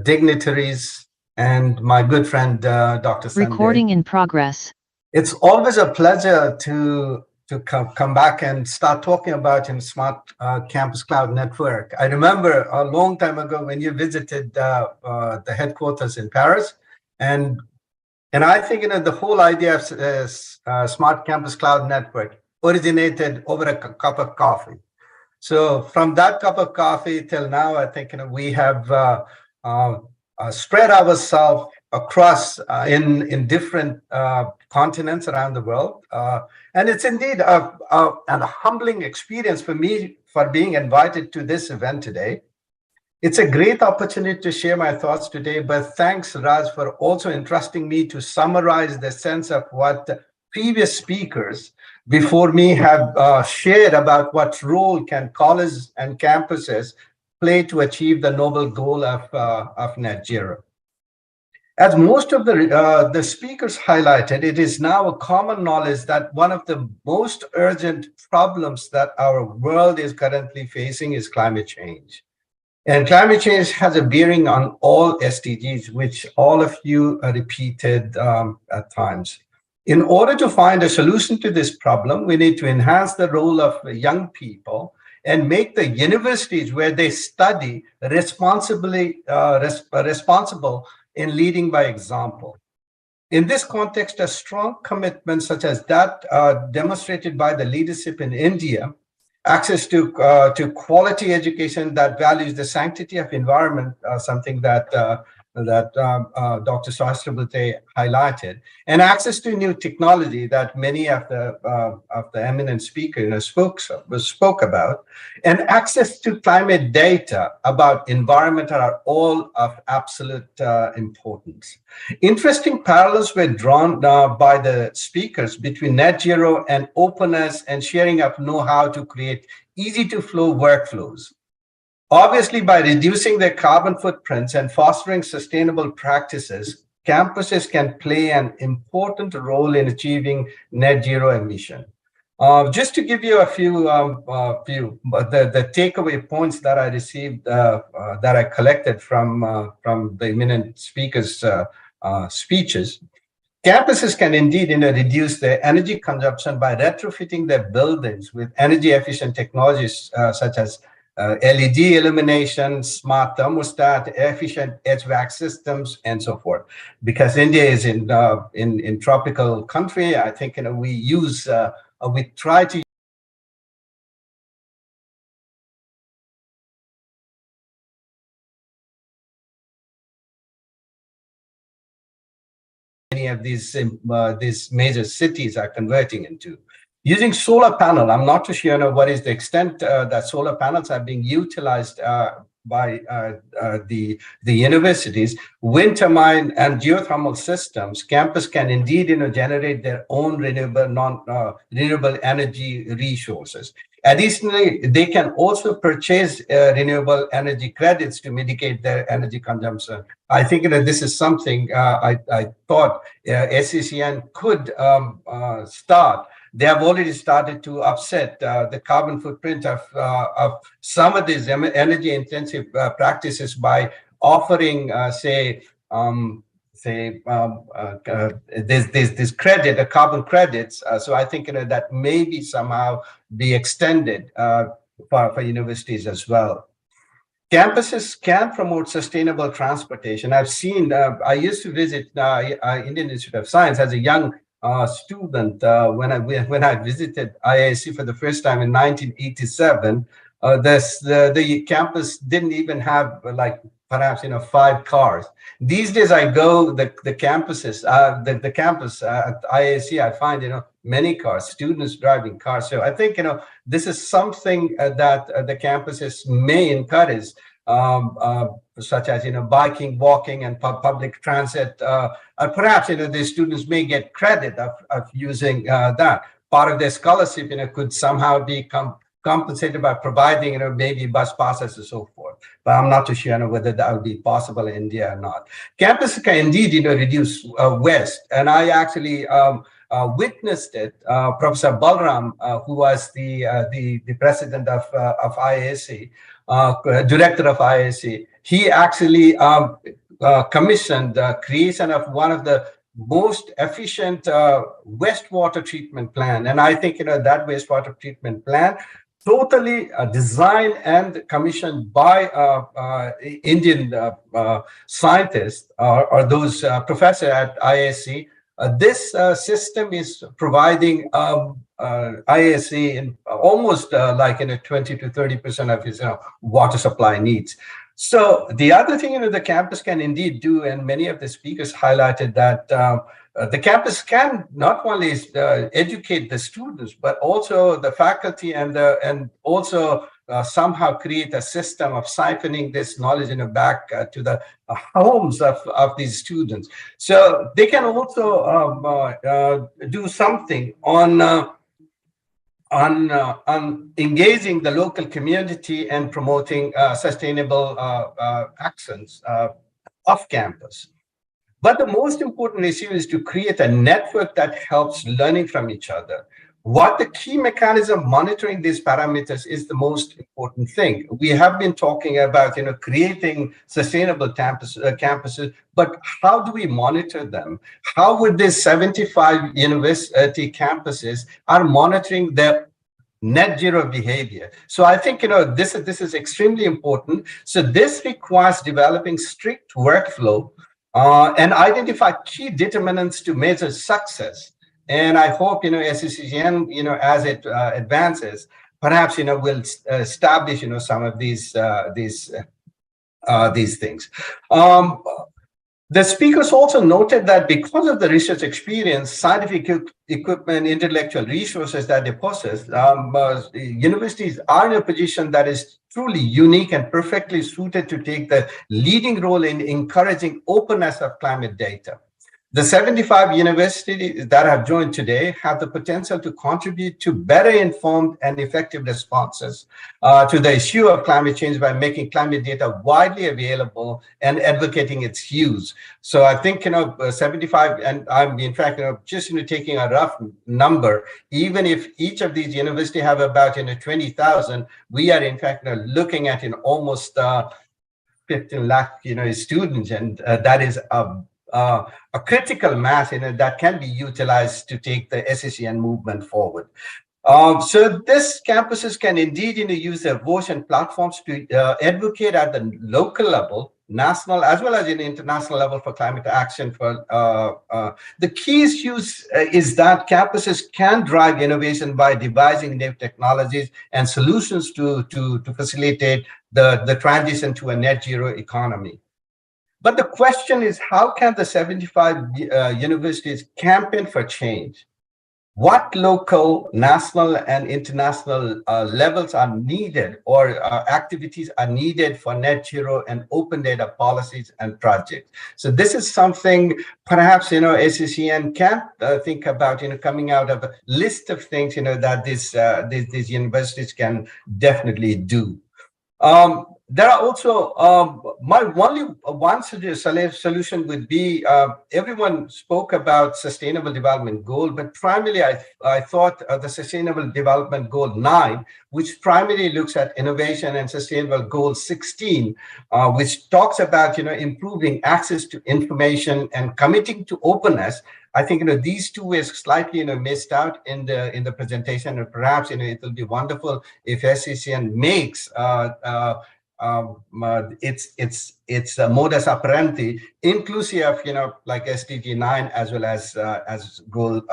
Speaker 8: dignitaries, and my good friend, Dr. Sanjay.
Speaker 9: Recording in progress.
Speaker 8: It's always a pleasure to come back and start talking about Smart Campus Cloud Network. I remember a long time ago when you visited the headquarters in Paris, and I think the whole idea of Smart Campus Cloud Network originated over a cup of coffee. So from that cup of coffee till now, I think we have spread ourselves across in different continents around the world, and it's indeed a humbling experience for me for being invited to this event today. It's a great opportunity to share my thoughts today, but thanks, Raj, for also entrusting me to summarize the sense of what previous speakers before me have shared about what role can colleges and campuses play to achieve the noble goal of net zero. As most of the speakers highlighted, it is now a common knowledge that one of the most urgent problems that our world is currently facing is climate change. And climate change has a bearing on all SDGs, which all of you repeated at times. In order to find a solution to this problem, we need to enhance the role of young people and make the universities where they study responsible in leading by example. In this context, a strong commitment such as that demonstrated by the leadership in India, access to quality education that values the sanctity of environment, something that Dr. Sahasrabudhe highlighted, and access to new technology that many of the eminent speakers spoke about, and access to climate data about environment are all of absolute importance. Interesting parallels were drawn by the speakers between net zero and openness and sharing of know-how to create easy-to-flow workflows. Obviously, by reducing their carbon footprints and fostering sustainable practices, campuses can play an important role in achieving net zero emission. Just to give you a few, the takeaway points that I received, that I collected from the eminent speakers' speeches. Campuses can indeed reduce their energy consumption by retrofitting their buildings with energy efficient technologies such as LED illumination, smart thermostat, efficient HVAC systems, and so forth. Because India is in tropical country, I think we try to many of these major cities are converting into. Using solar panel, I'm not too sure what is the extent that solar panels are being utilized by the universities. Wind turbine and geothermal systems, campus can indeed generate their own renewable energy resources. Additionally, they can also purchase renewable energy credits to mitigate their energy consumption. I think this is something I thought SCCN could start. They have already started to offset the carbon footprint of some of these energy intensive practices by offering, this credit, carbon credits. So I think that maybe somehow be extended for universities as well. Campuses can promote sustainable transportation. I've seen, I used to visit Indian Institute of Science as a young student when I visited IISc for the first time in 1987. The campus didn't even have perhaps 5 cars. These days I go the campuses the campus at IISc, I find many cars, students driving cars. So I think this is something that the campuses may encourage, such as biking, walking, and public transit. Perhaps the students may get credit of using that. Part of their scholarship could somehow be compensated by providing maybe bus passes and so forth. But I'm not too sure whether that would be possible in India or not. Campuses can indeed reduce waste, and I actually witnessed it. Professor Balram, who was the president of IISc, director of IISc, he actually commissioned the creation of one of the most efficient wastewater treatment plan. And I think that wastewater treatment plan totally designed and commissioned by Indian scientists or those professors at IISc. This system is providing IISc in almost 20 to 30% of its water supply needs. So the other thing the campus can indeed do, and many of the speakers highlighted that the campus can not only educate the students, but also the faculty and also somehow create a system of siphoning this knowledge back to the homes of these students. So they can also do something on engaging the local community and promoting sustainable actions off campus. But the most important issue is to create a network that helps learning from each other. What the key mechanism monitoring these parameters is the most important thing. We have been talking about creating sustainable campuses, but how do we monitor them? How would these 75 university campuses are monitoring their net zero behavior? So I think this is extremely important. So this requires developing strict workflow and identify key determinants to measure success. And I hope SCCN as it advances, perhaps will establish some of these things. The speakers also noted that because of the research experience, scientific equipment, intellectual resources that they possess, universities are in a position that is truly unique and perfectly suited to take the leading role in encouraging openness of climate data. The 75 universities that have joined today have the potential to contribute to better informed and effective responses to the issue of climate change by making climate data widely available and advocating its use. So I think 75, and I'm in fact just taking a rough number. Even if each of these universities have about 20,000, we are in fact looking at almost 15 lakh students, and that is a critical mass that can be utilized to take the SCCN movement forward. So this campuses can indeed use their voice and platforms to advocate at the local level, national as well as in international level for climate action. The key issues is that campuses can drive innovation by devising new technologies and solutions to facilitate the transition to a net zero economy. But the question is, how can the 75 universities campaign for change? What local, national, and international levels are needed, or activities are needed for net zero and open data policies and projects? So this is something perhaps SCCN can think about coming out of a list of things that these universities can definitely do. There are also my only one solution would be everyone spoke about sustainable development goal, but primarily I thought the sustainable development goal 9, which primarily looks at innovation, and sustainable goal 16, which talks about improving access to information and committing to openness. I think these two is slightly missed out in the presentation, and perhaps it will be wonderful if SCCN makes its modus operandi inclusive like SDG 9 as well as goal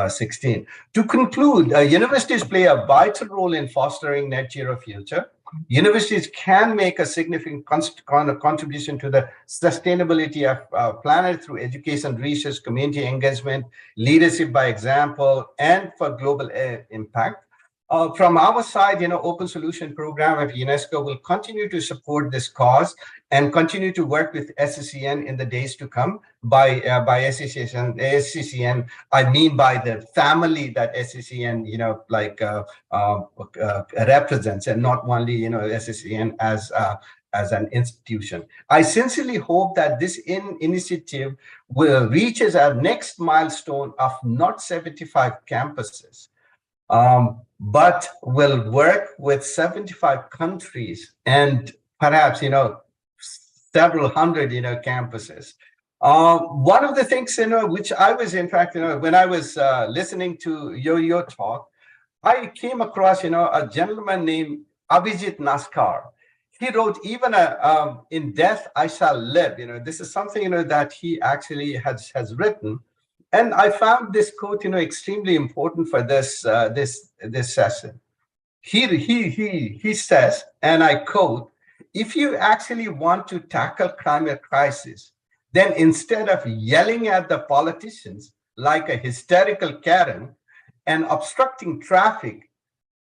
Speaker 8: 16. To conclude, universities play a vital role in fostering net zero future. Universities can make a significant contribution to the sustainability of planet through education, research, community engagement, leadership by example, and for global impact. From our side, Open Solution Program of UNESCO will continue to support this cause and continue to work with SCCN in the days to come. By SCCN, I mean by the family that SCCN, represents, and not only, SCCN as an institution. I sincerely hope that this initiative will reaches our next milestone of not 75 campuses, but will work with 75 countries and perhaps, several hundred, campuses. One of the things, which I was, in fact, when I was listening to your talk, I came across, a gentleman named Abhijit Naskar. He wrote, even in death I shall live. This is something, that he actually has written. And I found this quote, extremely important for this session. He says, and I quote, "If you actually want to tackle climate crisis, then instead of yelling at the politicians like a hysterical Karen and obstructing traffic,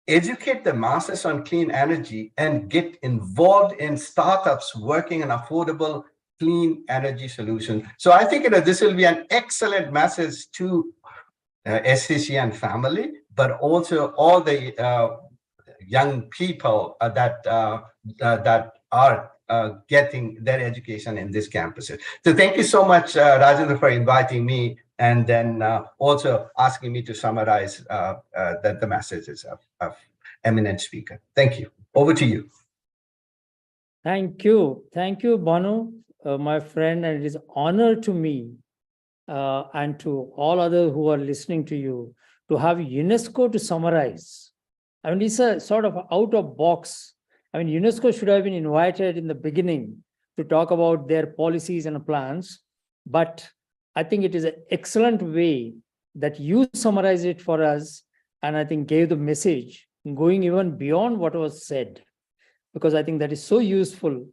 Speaker 8: educate the masses on clean energy and get involved in startups working on affordable clean energy solutions." So I think this will be an excellent message to SCCN family, but also all the young people that are getting their education in this campus. So thank you so much, Rajendra, for inviting me, and then also asking me to summarize the messages of eminent speaker. Thank you. Over to you.
Speaker 2: Thank you, Banu, my friend, and it is honor to me and to all others who are listening to you to have UNESCO to summarize. I mean, it's a sort of out of box. I mean, UNESCO should have been invited in the beginning to talk about their policies and plans, but I think it is an excellent way that you summarize it for us, and I think gave the message going even beyond what was said, because I think that is so useful,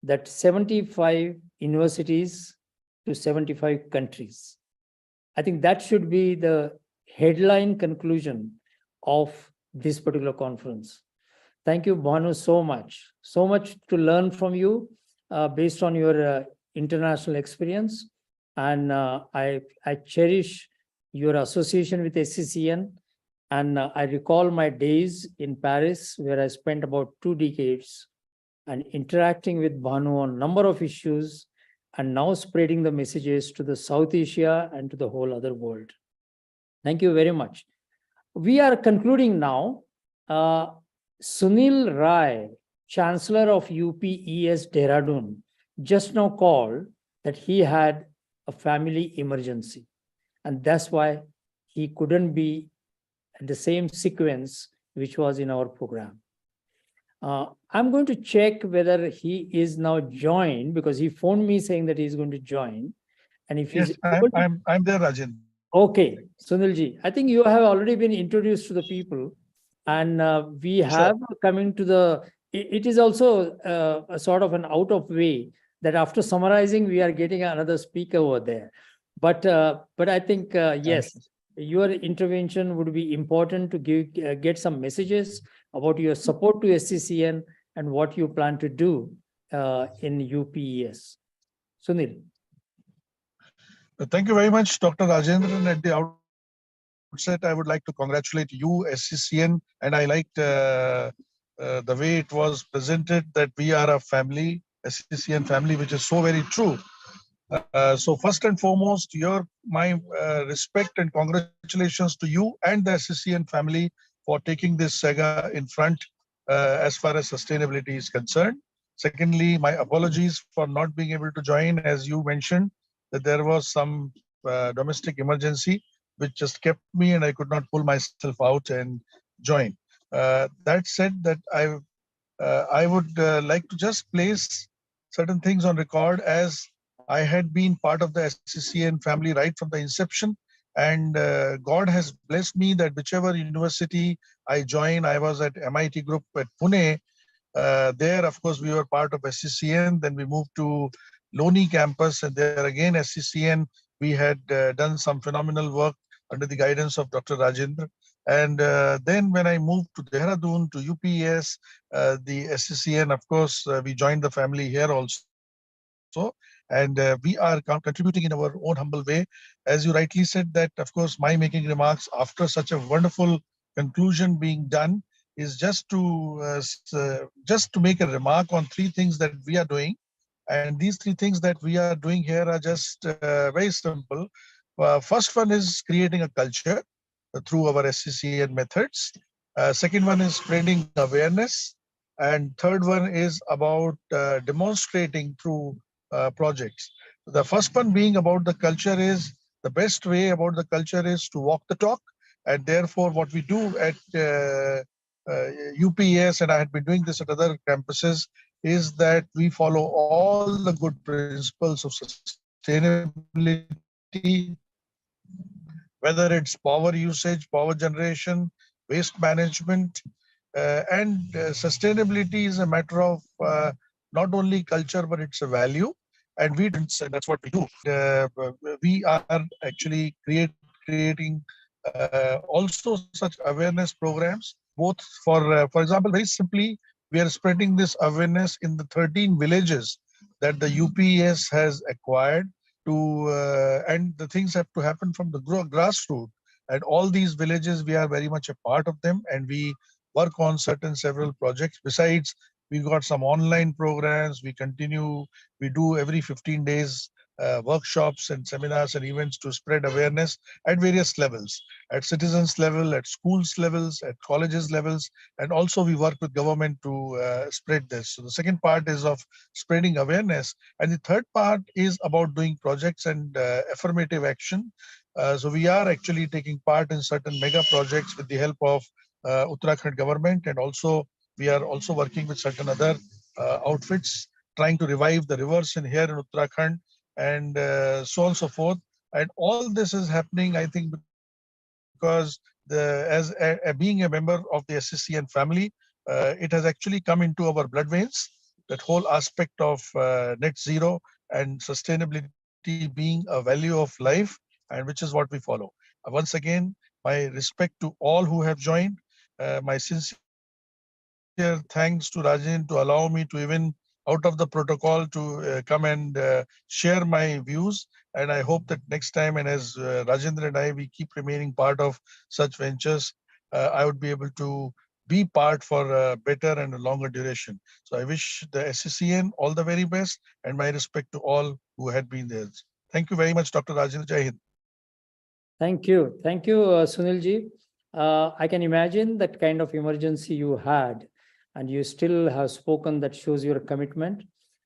Speaker 2: that 75 universities to 75 countries. I think that should be the headline conclusion of this particular conference. Thank you, Banu, so much. So much to learn from you based on your international experience. And I cherish your association with SCCN. And I recall my days in Paris, where I spent about 2 decades and interacting with Banu on a number of issues, and now spreading the messages to the South Asia and to the whole other world. Thank you very much. We are concluding now. Sunil Rai, Chancellor of UPES Dehradun, just now called that he had a family emergency, and that's why he couldn't be the same sequence which was in our program. I'm going to check whether he is now joined, because he phoned me saying that he's going to join. And if he's
Speaker 9: Yes,
Speaker 2: able to,
Speaker 9: I'm there, Rajan.
Speaker 2: okay, Sunilji, I think you have already been introduced to the people, and we have coming to the. It is also a sort of an out of way that after summarizing, we are getting another speaker over there. But I think yes, your intervention would be important to give get some messages about your support to SCCN and what you plan to do in UPES. Sunil.
Speaker 9: Thank you very much, Dr. Rajendran. At the outset, I would like to congratulate you, SCCN, and I liked the way it was presented that we are a family, SCCN family, which is so very true. So first and foremost, my respect and congratulations to you and the SCCN family for taking this saga in front as far as sustainability is concerned. Secondly, my apologies for not being able to join, as you mentioned, that there was some domestic emergency which just kept me and I could not pull myself out and join. That said, that I would like to just place certain things on record, as I had been part of the SCCN family right from the inception, and God has blessed me that whichever university I joined, I was at MIT Group at Pune. There, of course, we were part of SCCN. Then we moved to Loni campus, and there again, SCCN, we had done some phenomenal work under the guidance of Dr. Rajendra. And then when I moved to Dehradun, to UPS, the SCCN, of course, we joined the family here also. And we are contributing in our own humble way. As you rightly said that, of course, my making remarks after such a wonderful conclusion being done is just to make a remark on three things that we are doing. And these three things that we are doing here are just very simple. First one is creating a culture through our SCCN methods. Second one is spreading awareness. And third one is about demonstrating through projects. The first one being about the culture is, the best way about the culture is to walk the talk. And therefore, what we do at UPS, and I had been doing this at other campuses, is that we follow all the good principles of sustainability, whether it's power usage, power generation, waste management, and sustainability is a matter of not only culture, but it's a value. And that's what we do. We are actually creating also such awareness programs, both for example, very simply, we are spreading this awareness in the 13 villages that the UPS has acquired to, and the things have to happen from the grassroots. And all these villages, we are very much a part of them, and we work on several projects. Besides, we got some online programs. We do every 15 days workshops and seminars and events to spread awareness at various levels, at citizens level, at schools levels, at colleges levels, and also we work with government to spread this. So the second part is of spreading awareness, and the third part is about doing projects and affirmative action. So we are actually taking part in certain mega projects with the help of Uttarakhand government, and also we are also working with certain other outfits trying to revive the rivers in here in Uttarakhand, and so on and so forth. And all this is happening, I think, because being a member of the SCCN family, it has actually come into our blood veins, that whole aspect of net zero and sustainability being a value of life, and which is what we follow. Once again, my respect to all who have joined, my sincere thanks to Rajan to allow me to even out of the protocol to come and share my views. And I hope that next time, and as Rajendra and I, we keep remaining part of such ventures, I would be able to be part for a better and a longer duration. So I wish the SCCN all the very best, and my respect to all who had been there. Thank you very much, Dr. Rajendra. Jai Hind.
Speaker 2: Thank you, Sunilji. I can imagine that kind of emergency you had, and you still have spoken. That shows your commitment.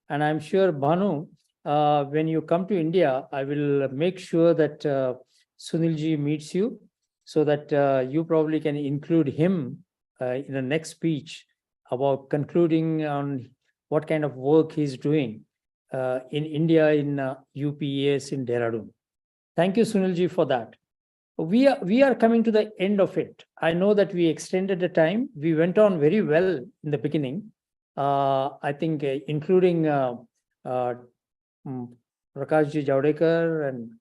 Speaker 2: And I'm sure, Bhanu, when you come to India, I will make sure that Sunilji meets you, so that you probably can include him in the next speech about concluding on what kind of work he's doing in India, in UPES in Dehradun. Thank you, Sunilji, for that. We are coming to the end of it. I know that we extended the time. We went on very well in the beginning. I think including Prakashji Javadekar and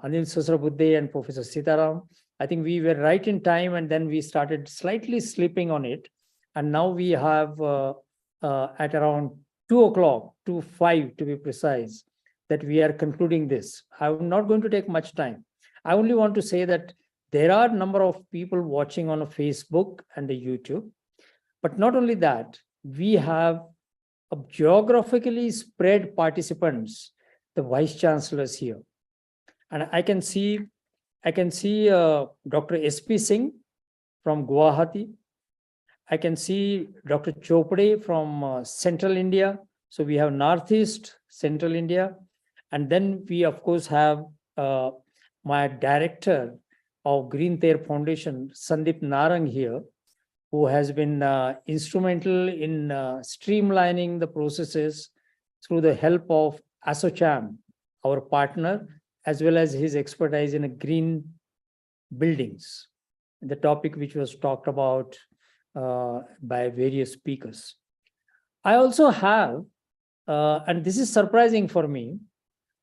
Speaker 2: Anil Sasrabuddhe and Professor Sitaram. I think we were right in time, and then we started slightly slipping on it. And now we have at around 2 o'clock, 2:05 to be precise, that we are concluding this. I'm not going to take much time. I only want to say that there are a number of people watching on a Facebook and a YouTube. But not only that, we have geographically spread participants, the vice chancellors here. And I can see Dr. S.P. Singh from Guwahati. I can see Dr. Chopade from Central India. So we have Northeast, Central India. And then we, of course, have my director of Green Ter Foundation, Sandeep Narang here, who has been instrumental in streamlining the processes through the help of ASOCHAM, our partner, as well as his expertise in green buildings, the topic which was talked about by various speakers. I also have, and this is surprising for me,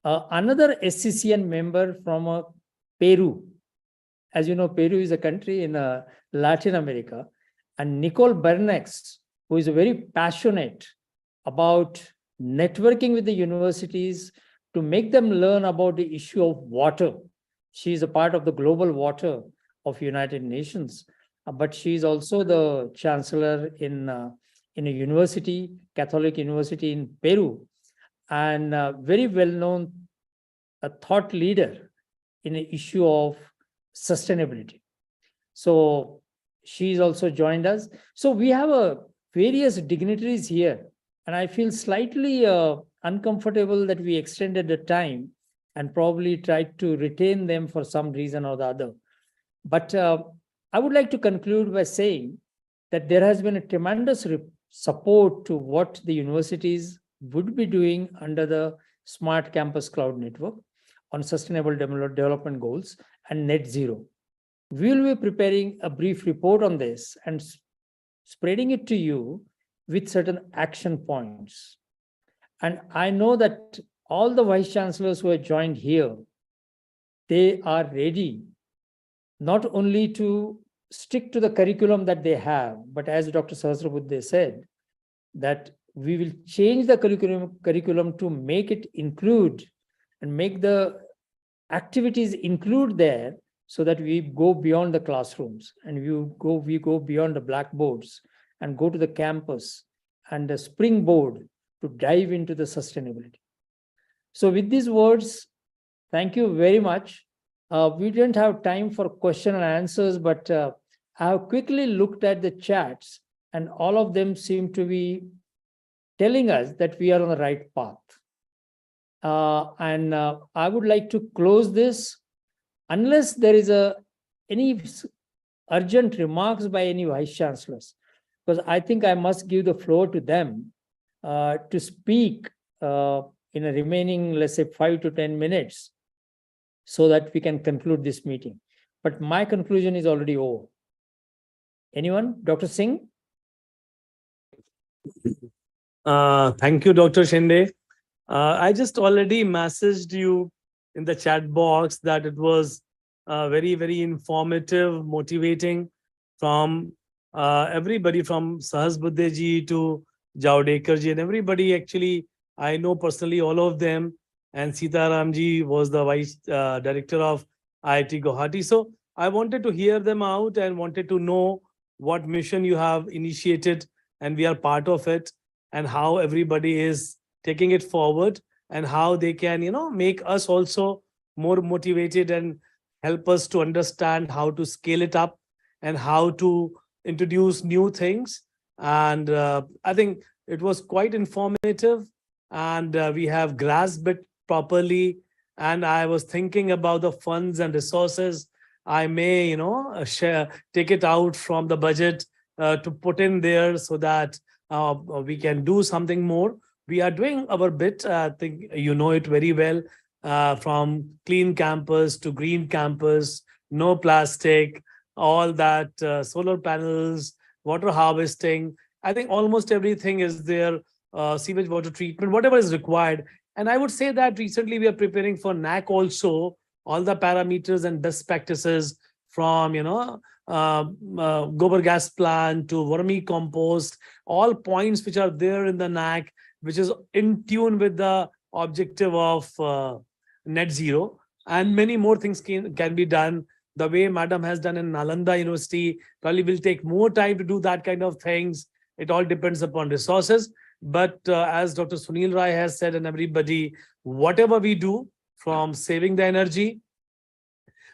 Speaker 2: another SCCN member from Peru. As you know, Peru is a country in Latin America. And Nicole Bernex, who is very passionate about networking with the universities to make them learn about the issue of water. She is a part of the Global Water of United Nations, but she is also the chancellor in a university, Catholic university in Peru, and very well-known thought leader in the issue of sustainability. So she's also joined us. So we have various dignitaries here, and I feel slightly uncomfortable that we extended the time and probably tried to retain them for some reason or the other. But I would like to conclude by saying that there has been a tremendous support to what the universities would be doing under the Smart Campus Cloud Network on sustainable development goals and net zero. We will be preparing a brief report on this and spreading it to you with certain action points. And I know that all the vice chancellors who have joined here, they are ready not only to stick to the curriculum that they have, but as Dr. Sahasrabuddhe said, that we will change the curriculum to make it include and make the activities include there, so that we go beyond the classrooms and we go beyond the blackboards and go to the campus and the springboard to dive into the sustainability. So with these words, thank you very much. We didn't have time for question and answers, but I have quickly looked at the chats and all of them seem to be telling us that we are on the right path. I would like to close this unless there is any urgent remarks by any vice chancellors, because I think I must give the floor to them to speak in a remaining, let's say, 5 to 10 minutes, so that we can conclude this meeting. But my conclusion is already over. Anyone? Dr. Singh?
Speaker 10: Thank you, Dr. Shinde. I just already messaged you in the chat box that it was very, very informative, motivating from everybody, from Sahasbuddhe ji to Javadekar ji, and everybody. Actually, I know personally all of them, and Sitaram ji was the vice director of IIT Guwahati. So I wanted to hear them out and wanted to know what mission you have initiated, and we are part of it, and how everybody is taking it forward, and how they can, make us also more motivated and help us to understand how to scale it up and how to introduce new things. And I think it was quite informative, and we have grasped it properly. And I was thinking about the funds and resources I may, take it out from the budget to put in there so that we can do something more. We are doing our bit. I think you know it very well. From clean campus to green campus, no plastic, all that, solar panels, water harvesting. I think almost everything is there. Sewage water treatment, whatever is required. And I would say that recently we are preparing for NAC also, all the parameters and best practices from, gobar gas plant to vermicompost, all points which are there in the NAC, which is in tune with the objective of net zero. And many more things can be done. The way Madam has done in Nalanda University probably will take more time to do that kind of things. It all depends upon resources. But as Dr. Sunil Rai has said, and everybody, whatever we do, from saving the energy,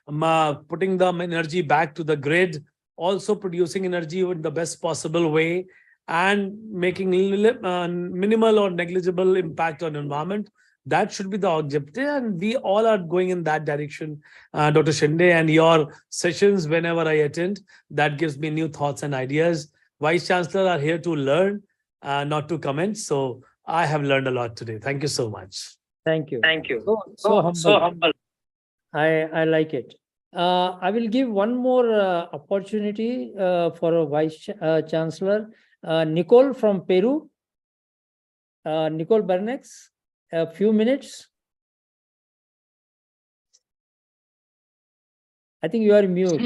Speaker 10: putting the energy back to the grid, also producing energy in the best possible way, and making minimal or negligible impact on environment, that should be the objective. And we all are going in that direction, Dr. Shinde, and your sessions, whenever I attend, that gives me new thoughts and ideas. Vice Chancellor are here to learn, not to comment. So I have learned a lot today. Thank you so much.
Speaker 2: Thank you.
Speaker 10: Thank you.
Speaker 2: So humble.
Speaker 10: So humble.
Speaker 2: I like it. I will give one more opportunity for a Vice Chancellor, Nicole from Peru. Nicole Bernex, a few minutes. I think you are mute.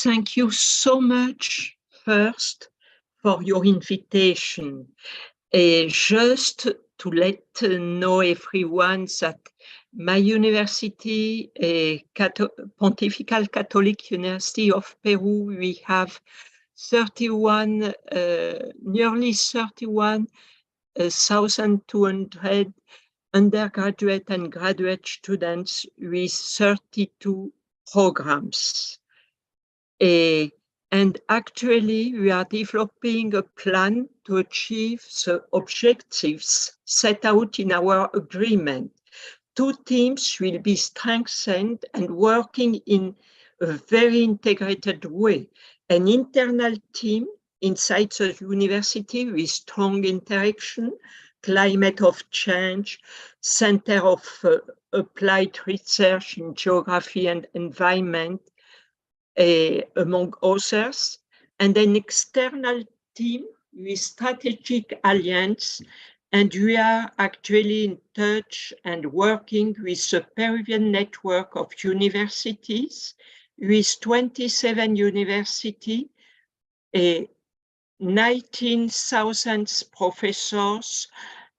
Speaker 11: Thank you so much first for your invitation. Just to let know everyone that my university, Pontifical Catholic University of Peru, we have 31, nearly 31,200 undergraduate and graduate students with 32 programs. And actually, we are developing a plan to achieve the objectives set out in our agreement. 2 teams will be strengthened and working in a very integrated way. An internal team inside the university with strong interaction, climate of change, Center of Applied Research in Geography and Environment, among others, and an external team with strategic alliance. And we are actually in touch and working with the Peruvian network of universities, with 27 universities, 19,000 professors,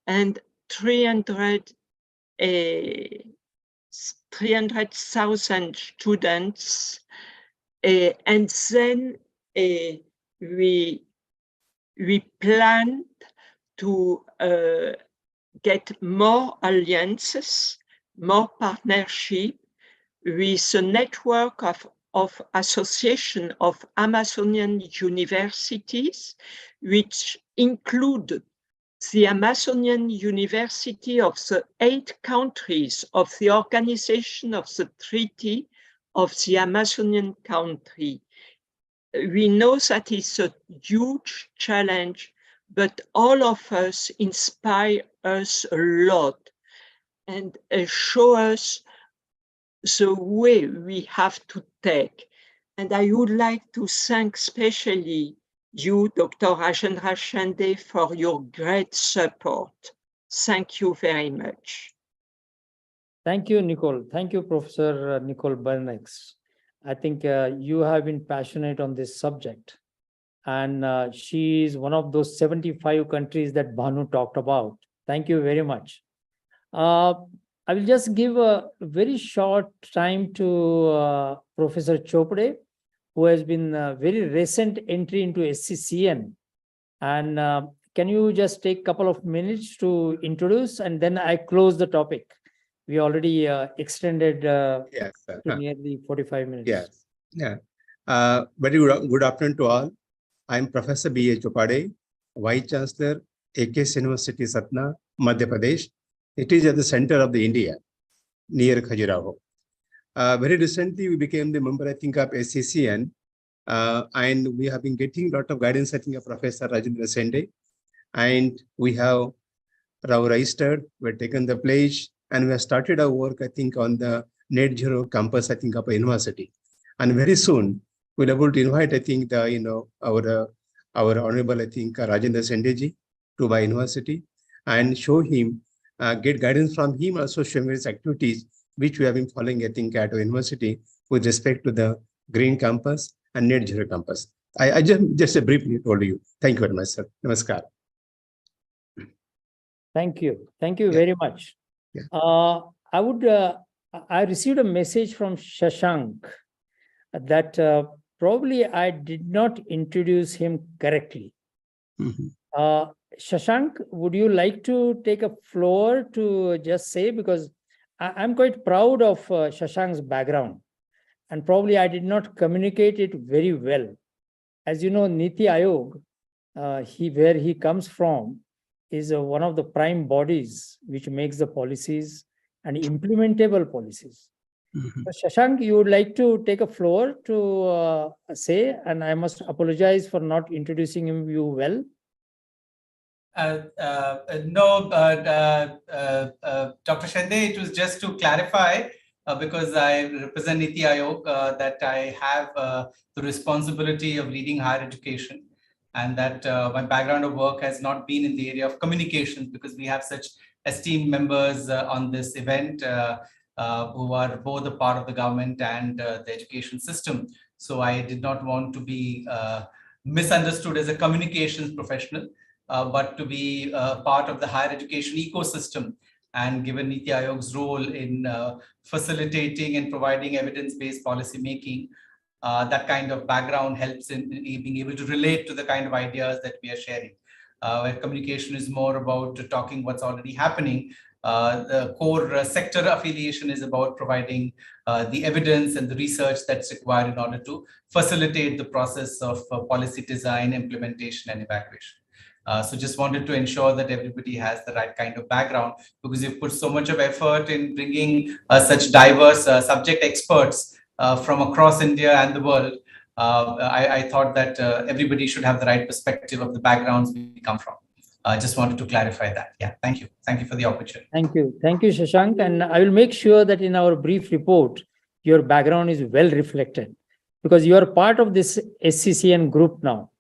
Speaker 11: and 300,000 students. And then we planned to get more alliances, more partnership with a network of association of Amazonian universities, which include the Amazonian University of the 8 countries of the Organization of the Treaty of the Amazonian country. We know that it's a huge challenge, but all of us inspire us a lot and show us the way we have to take. And I would like to thank especially you, Dr. Rajendra Shinde, for your great support. Thank you very much.
Speaker 2: Thank you, Nicole. Thank you, Professor Nicole Bernex. I think you have been passionate on this subject. And she is one of those 75 countries that Bhanu talked about. Thank you very much. I will just give a very short time to Professor Chopde, who has been a very recent entry into SCCN. And can you just take a couple of minutes to introduce, and then I close the topic. We already extended
Speaker 12: yes,
Speaker 2: to nearly 45 minutes.
Speaker 12: Yes. Yeah. Very good afternoon to all. I'm Professor B.A. Chopade, Vice Chancellor, AKS University, Satna, Madhya Pradesh. It is at the center of the India, near Khajuraho. Very recently, we became the member, I think, of SCCN, and we have been getting a lot of guidance, I think, of Professor Rajendra Sende, and we have registered, we've taken the pledge, and we have started our work, I think, on the net zero campus, I think, of a university. And very soon, we'll be able to invite, I think, our honorable, I think, Rajendra Sendeji to my university and show him, get guidance from him, also show various activities which we have been following, I think, at our university with respect to the green campus and net zero campus. I just briefly told you. Thank you very much, sir. Namaskar.
Speaker 2: Thank you. Thank you
Speaker 12: Yeah.
Speaker 2: very much.
Speaker 12: Yeah.
Speaker 2: I received a message from Shashank that probably I did not introduce him correctly. Shashank, would you like to take a floor to just say, because I'm quite proud of Shashank's background, and probably I did not communicate it very well. As you know, Niti Aayog, where he comes from, is one of the prime bodies which makes the policies and implementable policies. So Shashank, you would like to take a floor to say, and I must apologize for not introducing you well.
Speaker 7: No, Dr. Shende, it was just to clarify, because I represent Niti Aayog, that I have the responsibility of leading higher education, and that my background of work has not been in the area of communications, because we have such esteemed members on this event who are both a part of the government and the education system. So I did not want to be misunderstood as a communications professional, but to be part of the higher education ecosystem. And given Niti Aayog's role in facilitating and providing evidence-based policy making, that kind of background helps in being able to relate to the kind of ideas that we are sharing. Where communication is more about talking what's already happening, the core sector affiliation is about providing the evidence and the research that's required in order to facilitate the process of policy design, implementation, and evaluation. So just wanted to ensure that everybody has the right kind of background, because you've put so much of effort in bringing such diverse subject experts from across India and the world. I thought that everybody should have the right perspective of the backgrounds we come from. I just wanted to clarify that. Yeah, thank you. Thank you for the opportunity.
Speaker 2: Thank you. Thank you, Shashank. And I will make sure that in our brief report, your background is well reflected, because you are part of this SCCN group now.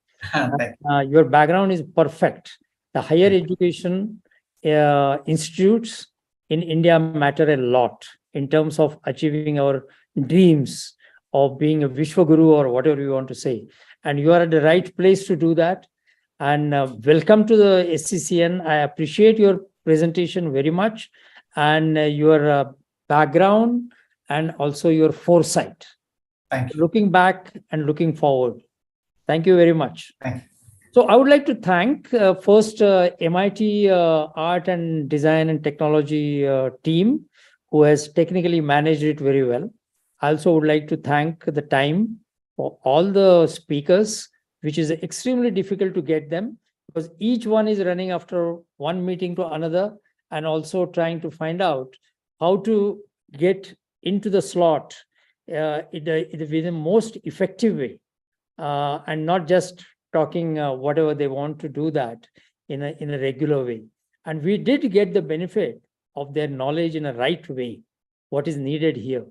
Speaker 2: Your background is perfect. The higher education institutes in India matter a lot in terms of achieving our dreams of being a Vishwaguru or whatever you want to say. And you are at the right place to do that. And welcome to the SCCN. I appreciate your presentation very much, and your background, and also your foresight.
Speaker 7: Thank you.
Speaker 2: Looking back and looking forward. Thank you very much.
Speaker 7: Thank you.
Speaker 2: So I would like to thank first MIT Art and Design and Technology team, who has technically managed it very well. I also would like to thank the time for all the speakers, which is extremely difficult to get them, because each one is running after one meeting to another, and also trying to find out how to get into the slot in the most effective way, and not just talking whatever they want to do that in a regular way. And we did get the benefit of their knowledge in a right way, what is needed here.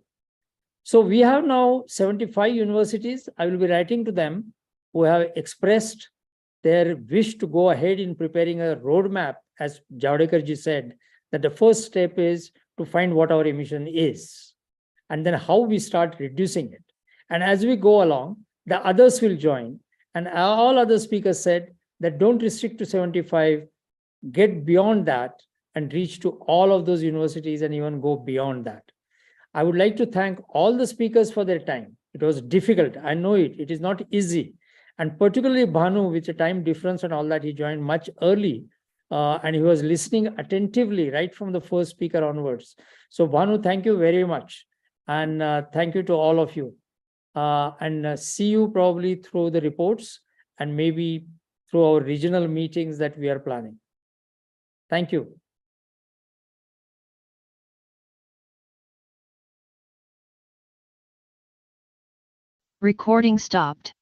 Speaker 2: So we have now 75 universities. I will be writing to them, who have expressed their wish to go ahead in preparing a roadmap, as Javadekar ji said, that the first step is to find what our emission is, and then how we start reducing it. And as we go along, the others will join. And all other speakers said that don't restrict to 75, get beyond that and reach to all of those universities and even go beyond that. I would like to thank all the speakers for their time. It was difficult. I know it. It is not easy. And particularly Bhanu, with the time difference and all that, he joined much early. And he was listening attentively right from the first speaker onwards. So Bhanu, thank you very much. And thank you to all of you. And see you probably through the reports and maybe through our regional meetings that we are planning. Thank you.
Speaker 13: Recording stopped.